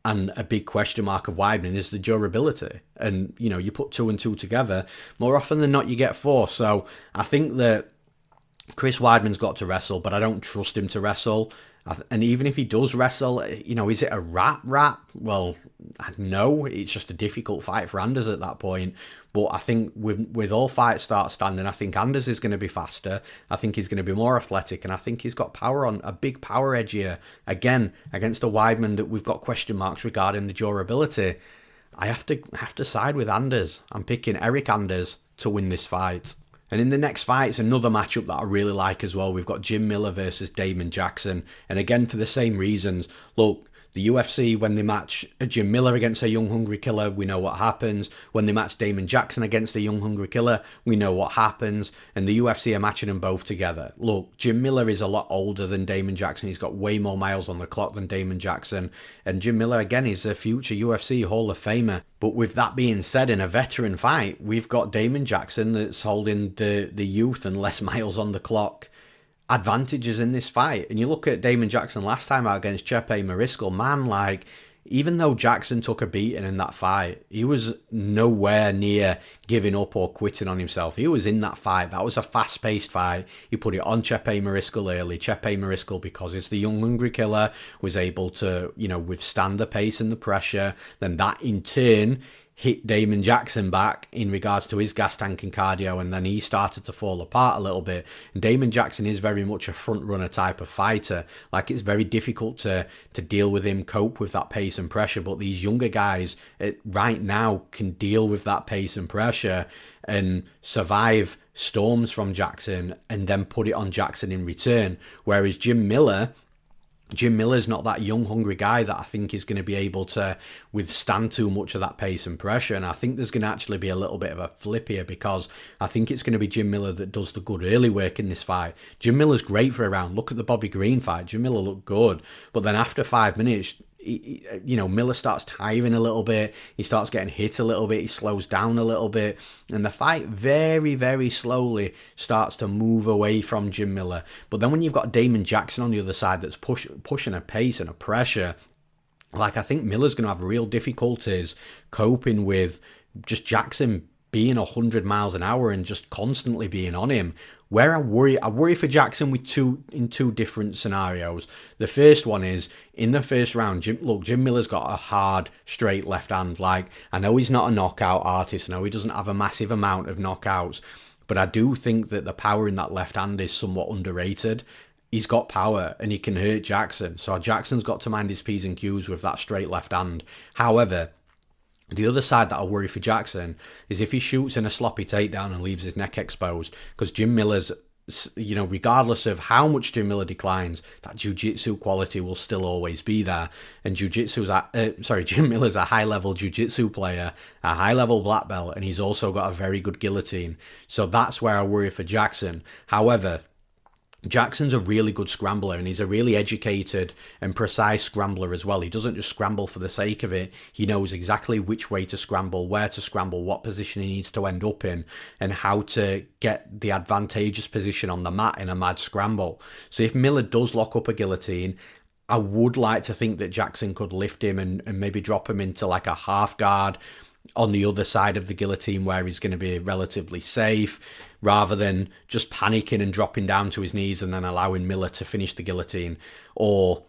And a big question mark of Weidman is the durability. And, you know, you put 2 and 2 together, more often than not, you get 4. So I think that Chris Weidman's got to wrestle, but I don't trust him to wrestle. And even if he does wrestle, you know, is it a wrap? Well, no, it's just a difficult fight for Anders at that point. But I think with all fights start standing, I think Anders is going to be faster. I think he's going to be more athletic, and I think he's got power on a big power edge here. Again, against a Weidman that we've got question marks regarding the durability. I have to side with Anders. I'm picking Eryk Anders to win this fight. And in the next fight, it's another matchup that I really like as well. We've got Jim Miller versus Damon Jackson. And again, for the same reasons. Look, the UFC, when they match Jim Miller against a young, hungry killer, we know what happens. When they match Damon Jackson against a young, hungry killer, we know what happens. And the UFC are matching them both together. Look, Jim Miller is a lot older than Damon Jackson. He's got way more miles on the clock than Damon Jackson. And Jim Miller, again, is a future UFC Hall of Famer. But with that being said, in a veteran fight, we've got Damon Jackson that's holding the youth and less miles on the clock advantages in this fight. And you look at Damon Jackson last time out against Stipe Miocic, man, like, even though Jackson took a beating in that fight, he was nowhere near giving up or quitting on himself. He was in that fight. That was a fast-paced fight. He put it on Stipe Miocic early. Stipe Miocic, because it's the young, hungry killer, was able to, you know, withstand the pace and the pressure. Then that, in turn, hit Damon Jackson back in regards to his gas tank and cardio, and then he started to fall apart a little bit. And Damon Jackson is very much a front runner type of fighter. Like, it's very difficult to deal with him, cope with that pace and pressure, but these younger guys right now can deal with that pace and pressure and survive storms from Jackson and then put it on Jackson in return. Whereas Jim Miller's not that young, hungry guy that I think is going to be able to withstand too much of that pace and pressure. And I think there's going to actually be a little bit of a flip here, because I think it's going to be Jim Miller that does the good early work in this fight. Jim Miller's great for a round. Look at the Bobby Green fight. Jim Miller looked good. But then after 5 minutes, you know, Miller starts tiring a little bit. He starts getting hit a little bit. He slows down a little bit. And the fight very, very slowly starts to move away from Jim Miller. But then when you've got Damon Jackson on the other side that's pushing a pace and a pressure, like, I think Miller's going to have real difficulties coping with just Jackson being 100 miles an hour and just constantly being on him. Where I worry for Jackson in two different scenarios. The first one is, in the first round, Jim Miller's got a hard, straight left hand. Like, I know he's not a knockout artist. I know he doesn't have a massive amount of knockouts. But I do think that the power in that left hand is somewhat underrated. He's got power and he can hurt Jackson. So Jackson's got to mind his P's and Q's with that straight left hand. However, the other side that I worry for Jackson is if he shoots in a sloppy takedown and leaves his neck exposed, because Jim Miller's, you know, regardless of how much Jim Miller declines, that jiu-jitsu quality will still always be there. And Jim Miller's a high-level jiu-jitsu player, a high-level black belt, and he's also got a very good guillotine. So that's where I worry for Jackson. However, Jackson's a really good scrambler, and he's a really educated and precise scrambler as well. He doesn't just scramble for the sake of it. He knows exactly which way to scramble, where to scramble, what position he needs to end up in, and how to get the advantageous position on the mat in a mad scramble. So if Miller does lock up a guillotine, I would like to think that Jackson could lift him and maybe drop him into like a half guard on the other side of the guillotine where he's going to be relatively safe, rather than just panicking and dropping down to his knees and then allowing Miller to finish the guillotine, or,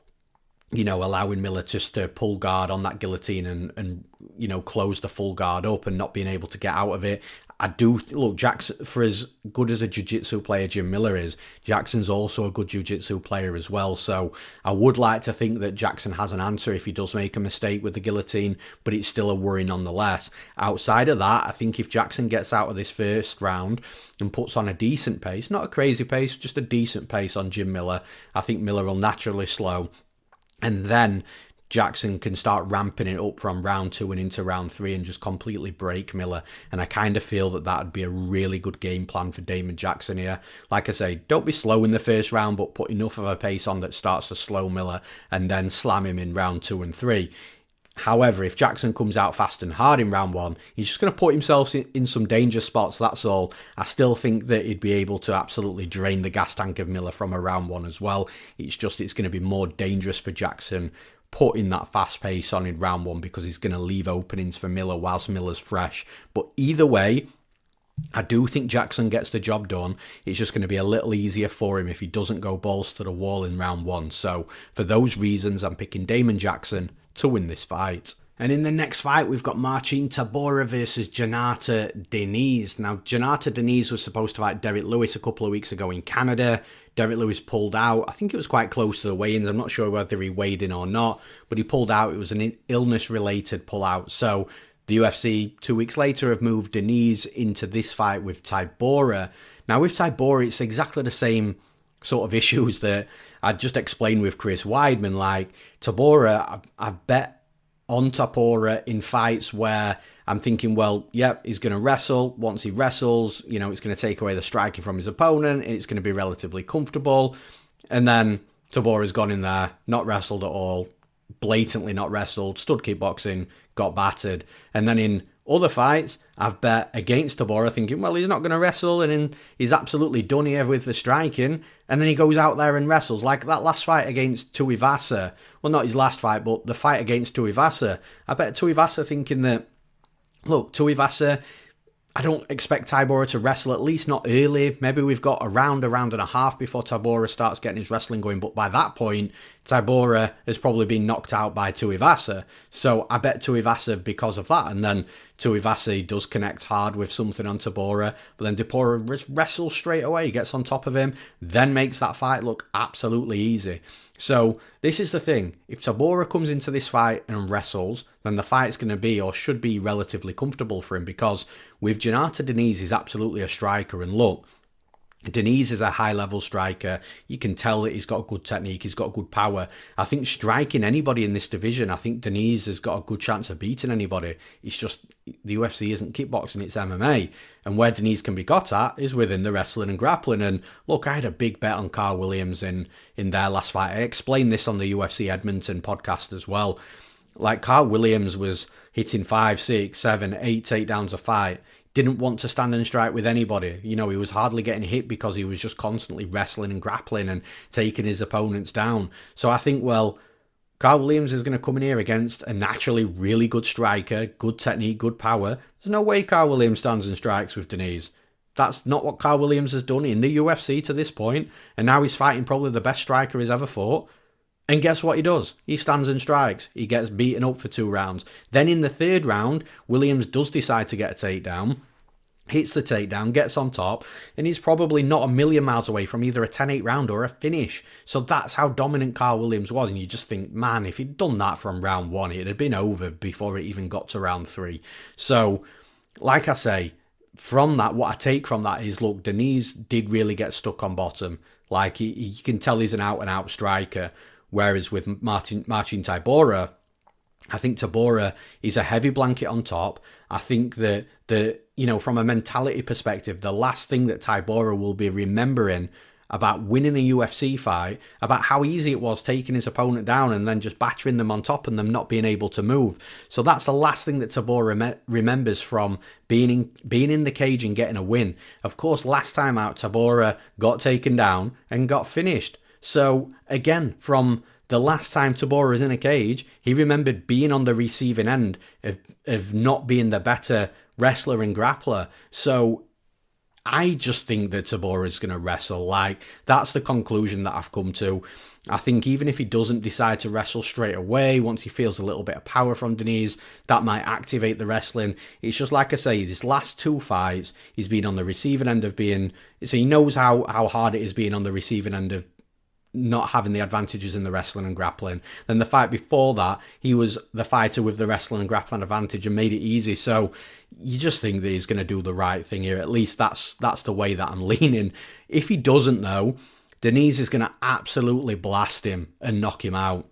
you know, allowing Miller just to pull guard on that guillotine and you know, close the full guard up and not being able to get out of it. I do look, Jackson, for as good as a jiu-jitsu player Jim Miller is, Jackson's also a good jiu-jitsu player as well. So I would like to think that Jackson has an answer if he does make a mistake with the guillotine, but it's still a worry nonetheless. Outside of that, I think if Jackson gets out of this first round and puts on a decent pace, not a crazy pace, just a decent pace on Jim Miller, I think Miller will naturally slow. And then Jackson can start ramping it up from round 2 and into round 3 and just completely break Miller. And I kind of feel that would be a really good game plan for Damon Jackson here. Like I say, don't be slow in the first round, but put enough of a pace on that starts to slow Miller and then slam him in round 2 and 3. However, if Jackson comes out fast and hard in round 1, he's just going to put himself in some danger spots, that's all. I still think that he'd be able to absolutely drain the gas tank of Miller from a round 1 as well. It's going to be more dangerous for Jackson putting that fast pace on in round 1 because he's going to leave openings for Miller whilst Miller's fresh. But either way, I do think Jackson gets the job done. It's just going to be a little easier for him if he doesn't go balls to the wall in round 1. So for those reasons, I'm picking Damon Jackson to win this fight. And in the next fight, we've got Marcin Tybura versus Jhonata Diniz. Now, Jhonata Diniz was supposed to fight Derek Lewis a couple of weeks ago in Canada. Derek Lewis pulled out. I think it was quite close to the weigh-ins. I'm not sure whether he weighed in or not, but he pulled out. It was an illness-related pullout. So the UFC 2 weeks later have moved Diniz into this fight with Tybura. Now, with Tybura, it's exactly the same sort of issues that I just explained with Chris Weidman. Like Tybura, I've bet on Tybura in fights where I'm thinking, well, yep, he's going to wrestle. Once he wrestles, it's going to take away the striking from his opponent. It's going to be relatively comfortable. And then Tybura's gone in there, not wrestled at all, blatantly not wrestled, stood kickboxing, got battered. And then in other fights, I've bet against Tybura thinking, well, he's not going to wrestle and he's absolutely done here with the striking. And then he goes out there and wrestles. Like that last fight against Tuivasa. Well, not his last fight, but the fight against Tuivasa. I bet Tuivasa thinking that, look, Tuivasa, I don't expect Tybura to wrestle, at least not early. Maybe we've got a round and a half before Tybura starts getting his wrestling going. But by that point, Tybura has probably been knocked out by Tuivasa. So I bet Tuivasa because of that. And then Tuivasa does connect hard with something on Tybura. But then Tybura wrestles straight away, gets on top of him, then makes that fight look absolutely easy. So this is the thing. If Tybura comes into this fight and wrestles, then the fight's going to be or should be relatively comfortable for him because with Jhonata Diniz, he's absolutely a striker. And look, Diniz is a high-level striker. You can tell that he's got good technique, he's got good power. I think striking anybody in this division, I think Diniz has got a good chance of beating anybody. It's just the UFC isn't kickboxing, it's MMA. And where Diniz can be got at is within the wrestling and grappling. And look, I had a big bet on Carl Williams in their last fight. I explained this on the UFC Edmonton podcast as well. Like Carl Williams was hitting 5, 6, 7, 8 takedowns a fight. Didn't want to stand and strike with anybody. He was hardly getting hit because he was just constantly wrestling and grappling and taking his opponents down. So I think, well, Carl Williams is going to come in here against a naturally really good striker, good technique, good power. There's no way Carl Williams stands and strikes with Diniz. That's not what Carl Williams has done in the UFC to this point, and now he's fighting probably the best striker he's ever fought. And guess what he does? He stands and strikes. He gets beaten up for 2 rounds. Then in the 3rd round, Williams does decide to get a takedown, hits the takedown, gets on top, and he's probably not a million miles away from either a 10-8 round or a finish. So that's how dominant Carl Williams was. And you just think, man, if he'd done that from round 1, it had been over before it even got to round 3. So, like I say, from that, what I take from that is, look, Diniz did really get stuck on bottom. Like, you can tell he's an out-and-out striker. Whereas with Marcin Tybura, I think Tybura is a heavy blanket on top. I think that from a mentality perspective, the last thing that Tybura will be remembering about winning a UFC fight, about how easy it was taking his opponent down and then just battering them on top and them not being able to move. So that's the last thing that Tybura remembers from being in the cage and getting a win. Of course, last time out, Tybura got taken down and got finished. So again, from the last time Tybura was in a cage, he remembered being on the receiving end of not being the better wrestler and grappler. So I just think that Tybura is going to wrestle. Like, that's the conclusion that I've come to. I think even if he doesn't decide to wrestle straight away, once he feels a little bit of power from Diniz, that might activate the wrestling. It's just like I say, his last 2 fights, he's been on the receiving end of being... So he knows how hard it is being on the receiving end of not having the advantages in the wrestling and grappling. Then the fight before that, he was the fighter with the wrestling and grappling advantage and made it easy. So you just think that he's going to do the right thing here. At least that's the way that I'm leaning. If he doesn't, though, Diniz is going to absolutely blast him and knock him out.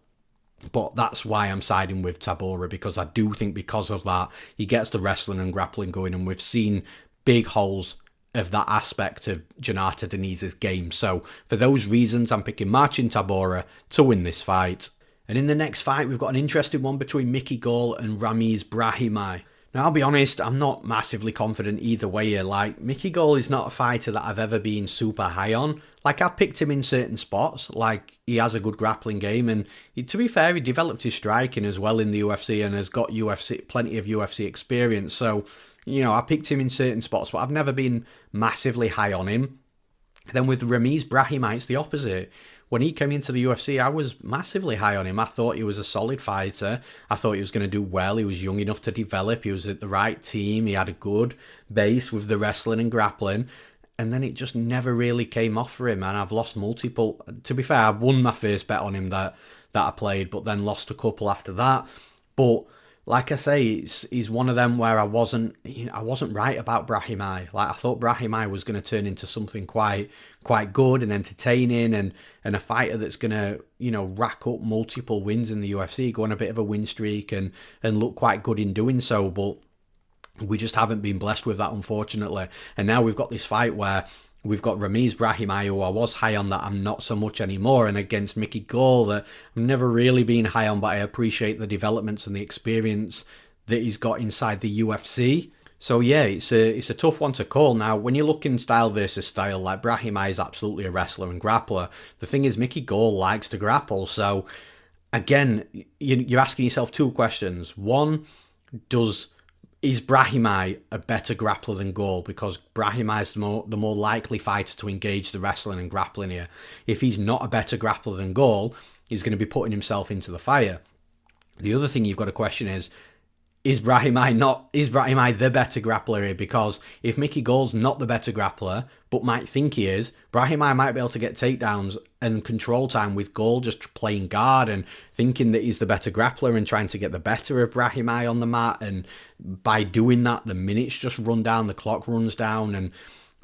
But that's why I'm siding with Tybura, because I do think because of that, he gets the wrestling and grappling going, and we've seen big holes of that aspect of Jhonata Diniz's game. So for those reasons, I'm picking Marcin Tybura to win this fight. And in the next fight, we've got an interesting one between Gall and Ramiz Brahimaj. Now, I'll be honest, I'm not massively confident either way here. Like, Gall is not a fighter that I've ever been super high on. Like, I've picked him in certain spots. Like, he has a good grappling game. And to be fair, he developed his striking as well in the UFC and has got plenty of UFC experience. So, I picked him in certain spots, but I've never been massively high on him. Then with Ramiz Brahimaj, it's the opposite. When he came into the UFC, I was massively high on him. I thought he was a solid fighter. I thought he was going to do well. He was young enough to develop. He was at the right team. He had a good base with the wrestling and grappling. And then it just never really came off for him. And I've lost multiple. To be fair, I won my first bet on him that I played, but then lost a couple after that. But like I say, he's one of them where I wasn't right about Brahimaj. Like, I thought Brahimaj was going to turn into something quite good and entertaining, and a fighter that's going to rack up multiple wins in the UFC, go on a bit of a win streak, and look quite good in doing so. But we just haven't been blessed with that, unfortunately. And now we've got this fight where we've got Ramiz Brahimaj, who I was high on, that I'm not so much anymore, and against Gall, that I've never really been high on, but I appreciate the developments and the experience that he's got inside the UFC. So yeah, it's a tough one to call. Now, when you're looking style versus style, like, Brahimaj is absolutely a wrestler and grappler. The thing is, Gall likes to grapple. So again, you're asking yourself two questions. One, is Brahimaj a better grappler than Gall? Because Brahimaj is the more likely fighter to engage the wrestling and grappling here. If he's not a better grappler than Gall, he's going to be putting himself into the fire. The other thing you've got to question is Brahimaj the better grappler here? Because if Gall's not the better grappler, but might think he is, Brahimaj might be able to get takedowns and control time with Gall just playing guard and thinking that he's the better grappler and trying to get the better of Brahimaj on the mat. And by doing that, the minutes just run down, the clock runs down, and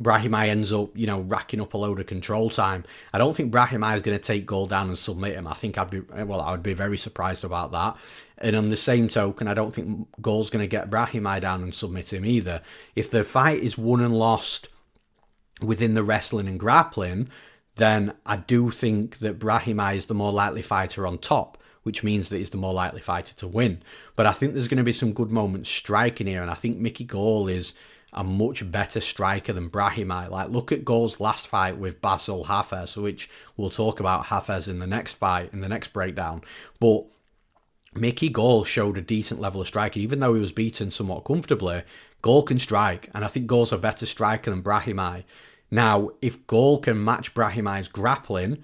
Brahimaj ends up, racking up a load of control time. I don't think Brahimaj is going to take Gall down and submit him. I think I would be very surprised about that. And on the same token, I don't think Gall's going to get Brahimaj down and submit him either. If the fight is won and lost within the wrestling and grappling, then I do think that Brahimaj is the more likely fighter on top, which means that he's the more likely fighter to win. But I think there's going to be some good moments striking here, and I think Gall is a much better striker than Brahimaj. Like, look at Gall's last fight with Bassil Hafez, which we'll talk about Hafez in the next fight, in the next breakdown. But Gall showed a decent level of striking. Even though he was beaten somewhat comfortably, Gall can strike, and I think Gall's a better striker than Brahimaj. Now, if Gall can match Brahimaj's grappling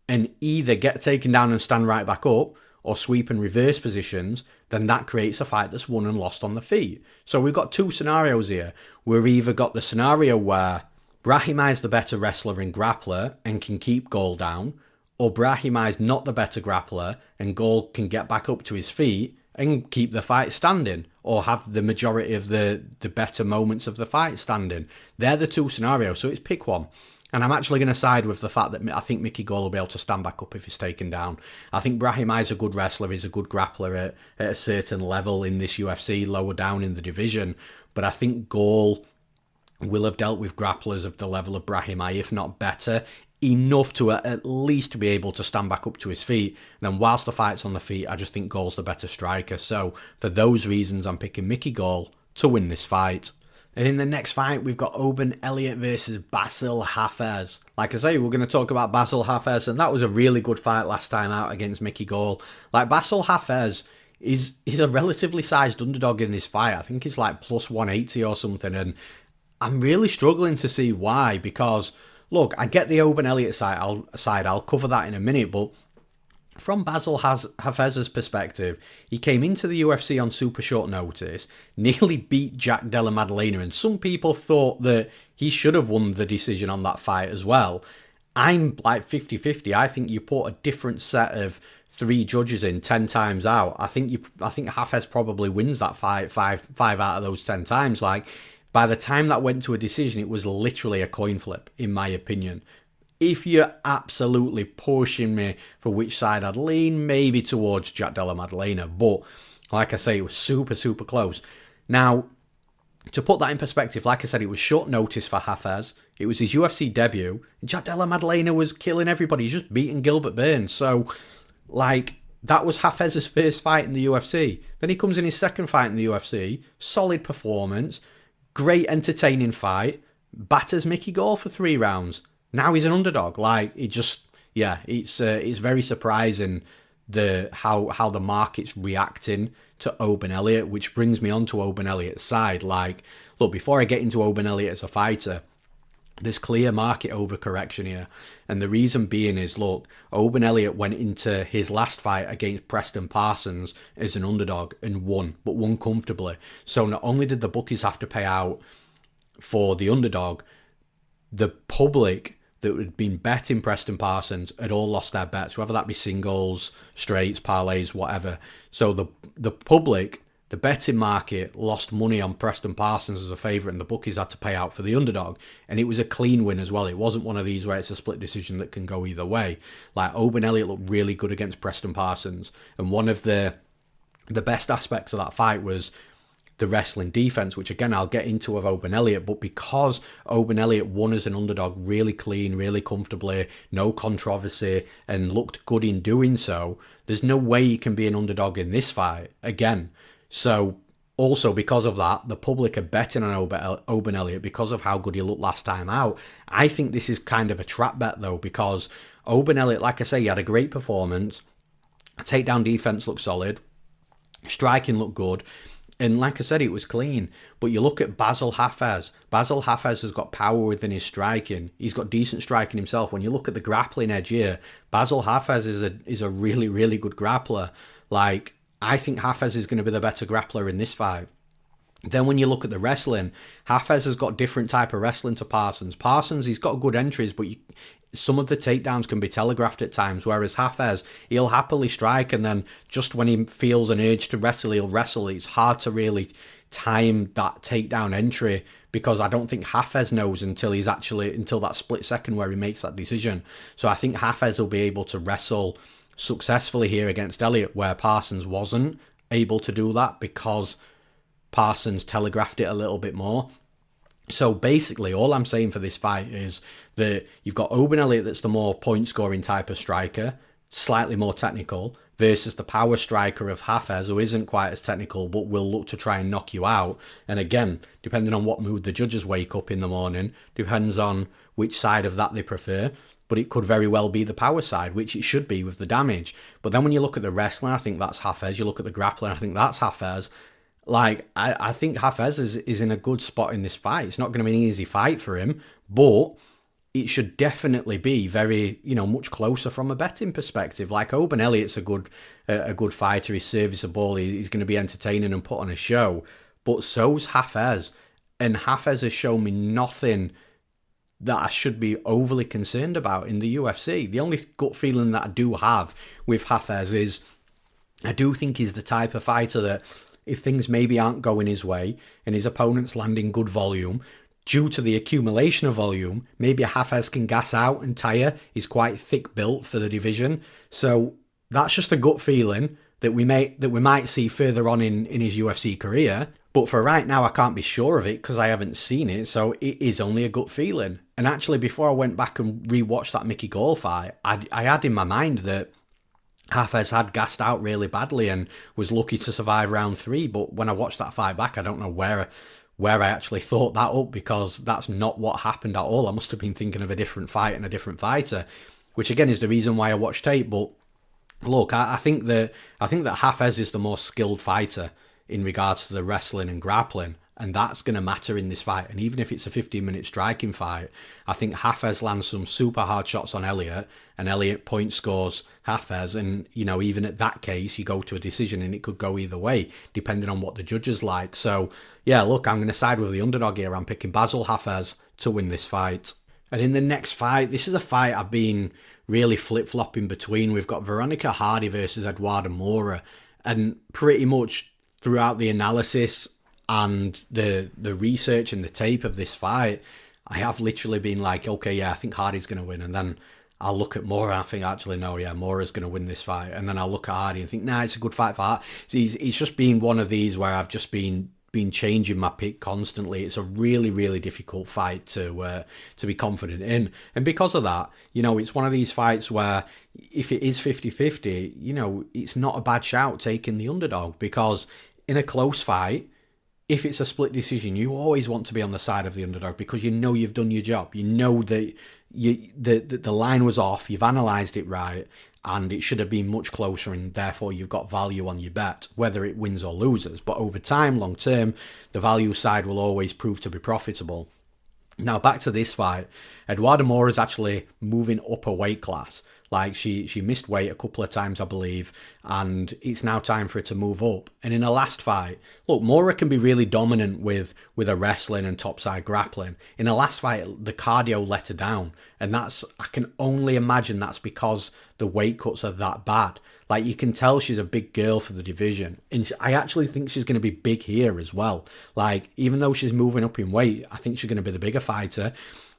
and either get taken down and stand right back up, or sweep and reverse positions, then that creates a fight that's won and lost on the feet. So we've got two scenarios here. We've either got the scenario where Brahimaj is the better wrestler and grappler and can keep Gall down, or Brahimaj is not the better grappler and Gall can get back up to his feet and keep the fight standing, or have the majority of the better moments of the fight standing. They're the two scenarios, so it's pick one. And I'm actually going to side with the fact that I think Gall will be able to stand back up if he's taken down. I think Brahimaj is a good wrestler. He's a good grappler at a certain level in this UFC, lower down in the division. But I think Gall will have dealt with grapplers of the level of Brahimaj, if not better, enough to at least be able to stand back up to his feet. And then whilst the fight's on the feet, I just think Gall's the better striker. So for those reasons, I'm picking Gall to win this fight. And in the next fight, we've got Oban Elliott versus Bassil Hafez. Like I say, we're going to talk about Bassil Hafez, and that was a really good fight last time out against Gall. Like, Bassil Hafez is a relatively sized underdog in this fight. I think it's like plus 180 or something, and I'm really struggling to see why, because, look, I get the Oban Elliott side, I'll cover that in a minute, but from Bassil Hafez's perspective, he came into the UFC on super short notice, nearly beat Jack Della Maddalena, and some people thought that he should have won the decision on that fight as well. I'm like 50-50. I think you put a different set of 3 judges in 10 times out. I think Hafez probably wins that fight 5 out of those 10 times. Like, by the time that went to a decision, it was literally a coin flip, in my opinion. if you're absolutely pushing me for which side I'd lean, maybe towards Jack Della Maddalena. But like I say, it was super, super close. Now, to put that in perspective, like I said, it was short notice for Hafez. It was his UFC debut. And Jack Della Maddalena was killing everybody. He's just beating Gilbert Burns. So, like, that was Hafez's first fight in the UFC. Then he comes in his second fight in the UFC. Solid performance. Great entertaining fight. Batters Mickey Gall for 3 rounds. Now he's an underdog. Like, it just, yeah, it's very surprising how the market's reacting to Oban Elliott, which brings me on to Oban Elliott's side. Like, look, before I get into Oban Elliott as a fighter, there's clear market overcorrection here. And the reason being is, look, Oban Elliott went into his last fight against Preston Parsons as an underdog and won, but won comfortably. So not only did the bookies have to pay out for the underdog, the public that had been betting Preston Parsons had all lost their bets, whether that be singles, straights, parlays, whatever. So the public, the betting market, lost money on Preston Parsons as a favourite, and the bookies had to pay out for the underdog. And it was a clean win as well. It wasn't one of these where it's a split decision that can go either way. Like, Oban Elliott looked really good against Preston Parsons, and one of the best aspects of that fight was the wrestling defense, which again I'll get into of Oban Elliott, but because Oban Elliott won as an underdog really clean, really comfortably, no controversy, and looked good in doing so, there's no way he can be an underdog in this fight again. So also because of that, the public are betting on Oban Elliott because of how good he looked last time out. I think this is kind of a trap bet though, because Oban Elliott, like I say, he had a great performance, takedown defense looked solid, striking looked good. And like I said, it was clean. But you look at Bassil Hafez. Bassil Hafez has got power within his striking. He's got decent striking himself. When you look at the grappling edge here, Bassil Hafez is a really, really good grappler. Like, I think Hafez is going to be the better grappler in this fight. Then when you look at the wrestling, Hafez has got different type of wrestling to Parsons. Parsons, he's got good entries, but some of the takedowns can be telegraphed at times, whereas Hafez, he'll happily strike, and then just when he feels an urge to wrestle, he'll wrestle. It's hard to really time that takedown entry, because I don't think Hafez knows until that split second where he makes that decision. So I think Hafez will be able to wrestle successfully here against Elliott, where Parsons wasn't able to do that because Parsons telegraphed it a little bit more. So basically, all I'm saying for this fight is that you've got Oban Elliott that's the more point-scoring type of striker, slightly more technical, versus the power striker of Hafez, who isn't quite as technical, but will look to try and knock you out. And again, depending on what mood the judges wake up in the morning, depends on which side of that they prefer. But it could very well be the power side, which it should be with the damage. But then when you look at the wrestling, I think that's Hafez. You look at the grappling, I think that's Hafez. Like, I think Hafez is in a good spot in this fight. It's not going to be an easy fight for him, but it should definitely be very, much closer from a betting perspective. Like, Oban Elliott's a good fighter. He's serviceable. He's going to be entertaining and put on a show. But so's Hafez. And Hafez has shown me nothing that I should be overly concerned about in the UFC. The only gut feeling that I do have with Hafez is I do think he's the type of fighter that, if things maybe aren't going his way and his opponent's landing good volume, due to the accumulation of volume, maybe Hafez can gas out and tire. He's quite thick built for the division. So that's just a gut feeling that we might see further on in his UFC career. But for right now, I can't be sure of it because I haven't seen it. So it is only a gut feeling. And actually, before I went back and rewatched that Mickey Gall fight, I had in my mind that Hafez had gassed out really badly and was lucky to survive round 3. But when I watched that fight back, I don't know where I actually thought that up, because that's not what happened at all. I must have been thinking of a different fight and a different fighter, which again is the reason why I watched tape. But look, I think that Hafez is the more skilled fighter in regards to the wrestling and grappling, and that's going to matter in this fight. And even if it's a 15-minute striking fight, I think Hafez lands some super hard shots on Elliott, and Elliott point scores Hafez, and even at that case, you go to a decision, and it could go either way, depending on what the judges like. So yeah, look, I'm going to side with the underdog here. I'm picking Bassil Hafez to win this fight. And in the next fight, this is a fight I've been really flip-flopping between. We've got Veronica Hardy versus Eduarda Moura, and pretty much throughout the analysis and the research and the tape of this fight, I have literally been like, okay, yeah, I think Hardy's going to win. And then I'll look at Moura and I think, actually, no, yeah, Moura's going to win this fight. And then I'll look at Hardy and think, nah, it's a good fight for Hardy. So it's just been one of these where I've just been changing my pick constantly. It's a really, really difficult fight to be confident in. And because of that, you know, it's one of these fights where if it is 50-50, you know, it's not a bad shout taking the underdog, because in a close fight, if it's a split decision, you always want to be on the side of the underdog because you know you've done your job. You know that the line was off, you've analysed it right, and it should have been much closer, and therefore you've got value on your bet, whether it wins or loses. But over time, long term, the value side will always prove to be profitable. Now, back to this fight, Eduarda Moura is actually moving up a weight class. Like, she missed weight a couple of times, I believe, and it's now time for her to move up. And in her last fight, look, Moura can be really dominant with her wrestling and topside grappling. In her last fight, the cardio let her down, and I can only imagine that's because the weight cuts are that bad. Like, you can tell she's a big girl for the division, and I actually think she's going to be big here as well. Like, even though she's moving up in weight, I think she's going to be the bigger fighter.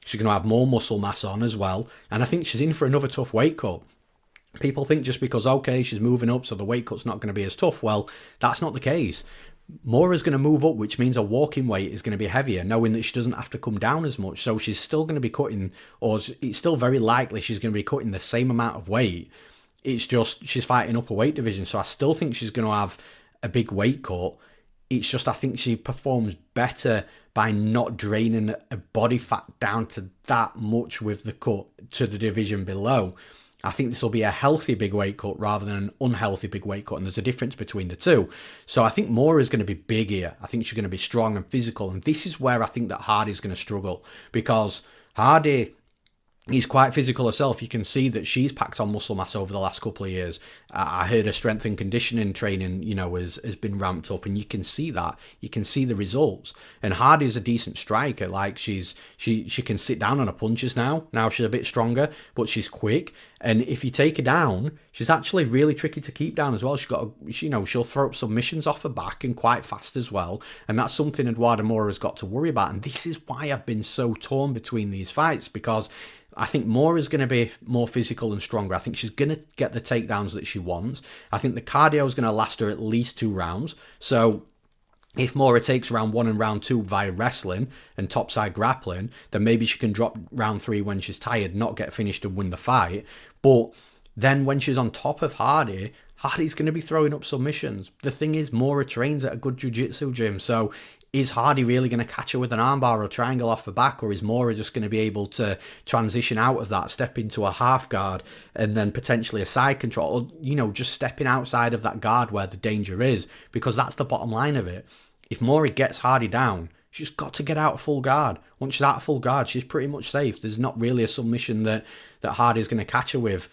She's going to have more muscle mass on as well. And I think she's in for another tough weight cut. People think just because, okay, she's moving up, so the weight cut's not going to be as tough. Well, that's not the case. Moura's going to move up, which means her walking weight is going to be heavier, knowing that she doesn't have to come down as much. So she's still going to be cutting, or it's still very likely she's going to be cutting the same amount of weight. It's just she's fighting up a weight division. So I still think she's going to have a big weight cut. It's just I think she performs better by not draining a body fat down to that much with the cut to the division below. I think this will be a healthy big weight cut rather than an unhealthy big weight cut, and there's a difference between the two. So I think Moura is going to be big here. I think she's going to be strong and physical, and this is where I think that Hardy's going to struggle, because Hardy, he's quite physical herself. You can see that she's packed on muscle mass over the last couple of years. I heard her strength and conditioning training, you know, has been ramped up, and you can see that. You can see the results. And Hardy's a decent striker. Like, she can sit down on her punches now. Now she's a bit stronger, but she's quick. And if you take her down, she's actually really tricky to keep down as well. She'll throw up submissions off her back and quite fast as well. And that's something Eduarda Moura has got to worry about. And this is why I've been so torn between these fights, because I think Moura's going to be more physical and stronger. I think she's going to get the takedowns that she wants. I think the cardio is going to last her at least 2 rounds. So if Moura takes round 1 and round 2 via wrestling and topside grappling, then maybe she can drop round 3 when she's tired, not get finished and win the fight. But then when she's on top of Hardy's going to be throwing up submissions. The thing is, Moura trains at a good jiu-jitsu gym, so is Hardy really going to catch her with an armbar or triangle off the back, or is Moura just going to be able to transition out of that, step into a half guard, and then potentially a side control, or, you know, just stepping outside of that guard where the danger is? Because that's the bottom line of it. If Moura gets Hardy down, she's got to get out of full guard. Once she's out of full guard, she's pretty much safe. There's not really a submission that Hardy's going to catch her with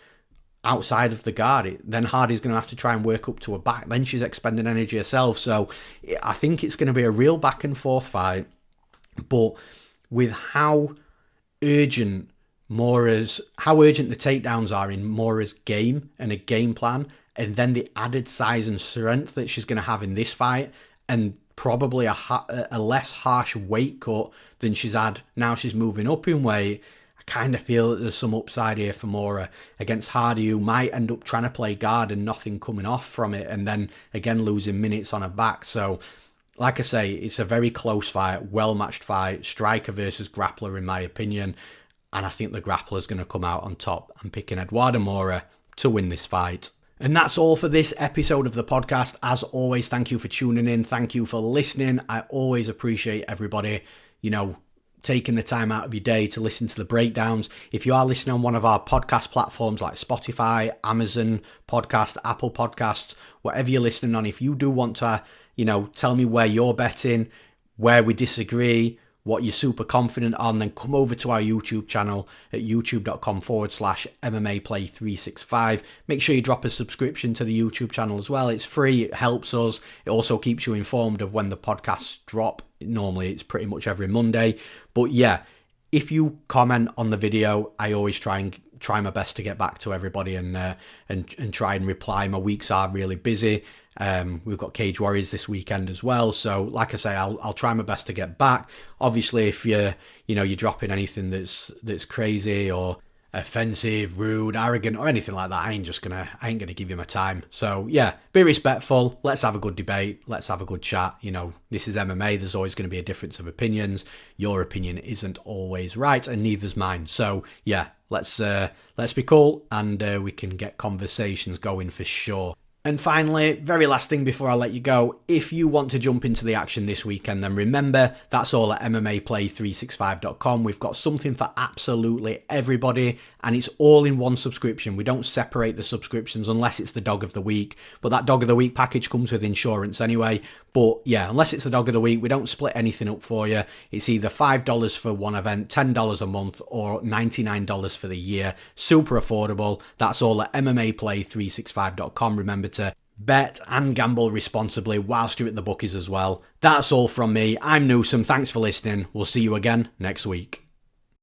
outside of the guard. Then Hardy's going to have to try and work up to her back. Then she's expending energy herself. So I think it's going to be a real back and forth fight. But with how urgent the takedowns are in Moura's game and a game plan, and then the added size and strength that she's going to have in this fight, and probably a less harsh weight cut than she's had now she's moving up in weight, I kind of feel that there's some upside here for Moura against Hardy, who might end up trying to play guard and nothing coming off from it, and then again losing minutes on her back. So like I say, it's a very close fight, well-matched fight, striker versus grappler in my opinion, and I think the grappler's going to come out on top. I'm picking Eduarda Moura to win this fight. And that's all for this episode of the podcast. As always, thank you for tuning in. Thank you for listening. I always appreciate everybody, taking the time out of your day to listen to the breakdowns. If you are listening on one of our podcast platforms like Spotify, Amazon Podcast, Apple Podcasts, whatever you're listening on, if you do want to, tell me where you're betting, where we disagree, what you're super confident on, then come over to our YouTube channel at youtube.com/MMA Play 365. Make sure you drop a subscription to the YouTube channel as well. It's free. It helps us. It also keeps you informed of when the podcasts drop. Normally, it's pretty much every Monday. But yeah, if you comment on the video, I always try my best to get back to everybody and try and reply. My weeks are really busy. We've got Cage Warriors this weekend as well. So like I say, I'll try my best to get back. Obviously, if you're dropping anything that's crazy or offensive, rude, arrogant, or anything like that, I ain't gonna give you my time. So yeah, be respectful. Let's have a good debate. Let's have a good chat. This is MMA. There's always going to be a difference of opinions. Your opinion isn't always right, and neither's mine. So yeah, let's be cool, and we can get conversations going for sure. And finally, very last thing before I let you go, if you want to jump into the action this weekend, then remember, that's all at MMAplay365.com. We've got something for absolutely everybody, and it's all in one subscription. We don't separate the subscriptions unless it's the Dog of the Week, but that Dog of the Week package comes with insurance anyway. But yeah, unless it's the Dog of the Week, we don't split anything up for you. It's either $5 for one event, $10 a month, or $99 for the year. Super affordable. That's all at MMAplay365.com. Remember to bet and gamble responsibly whilst you're at the bookies as well. That's all from me. I'm Newsome. Thanks for listening. We'll see you again next week.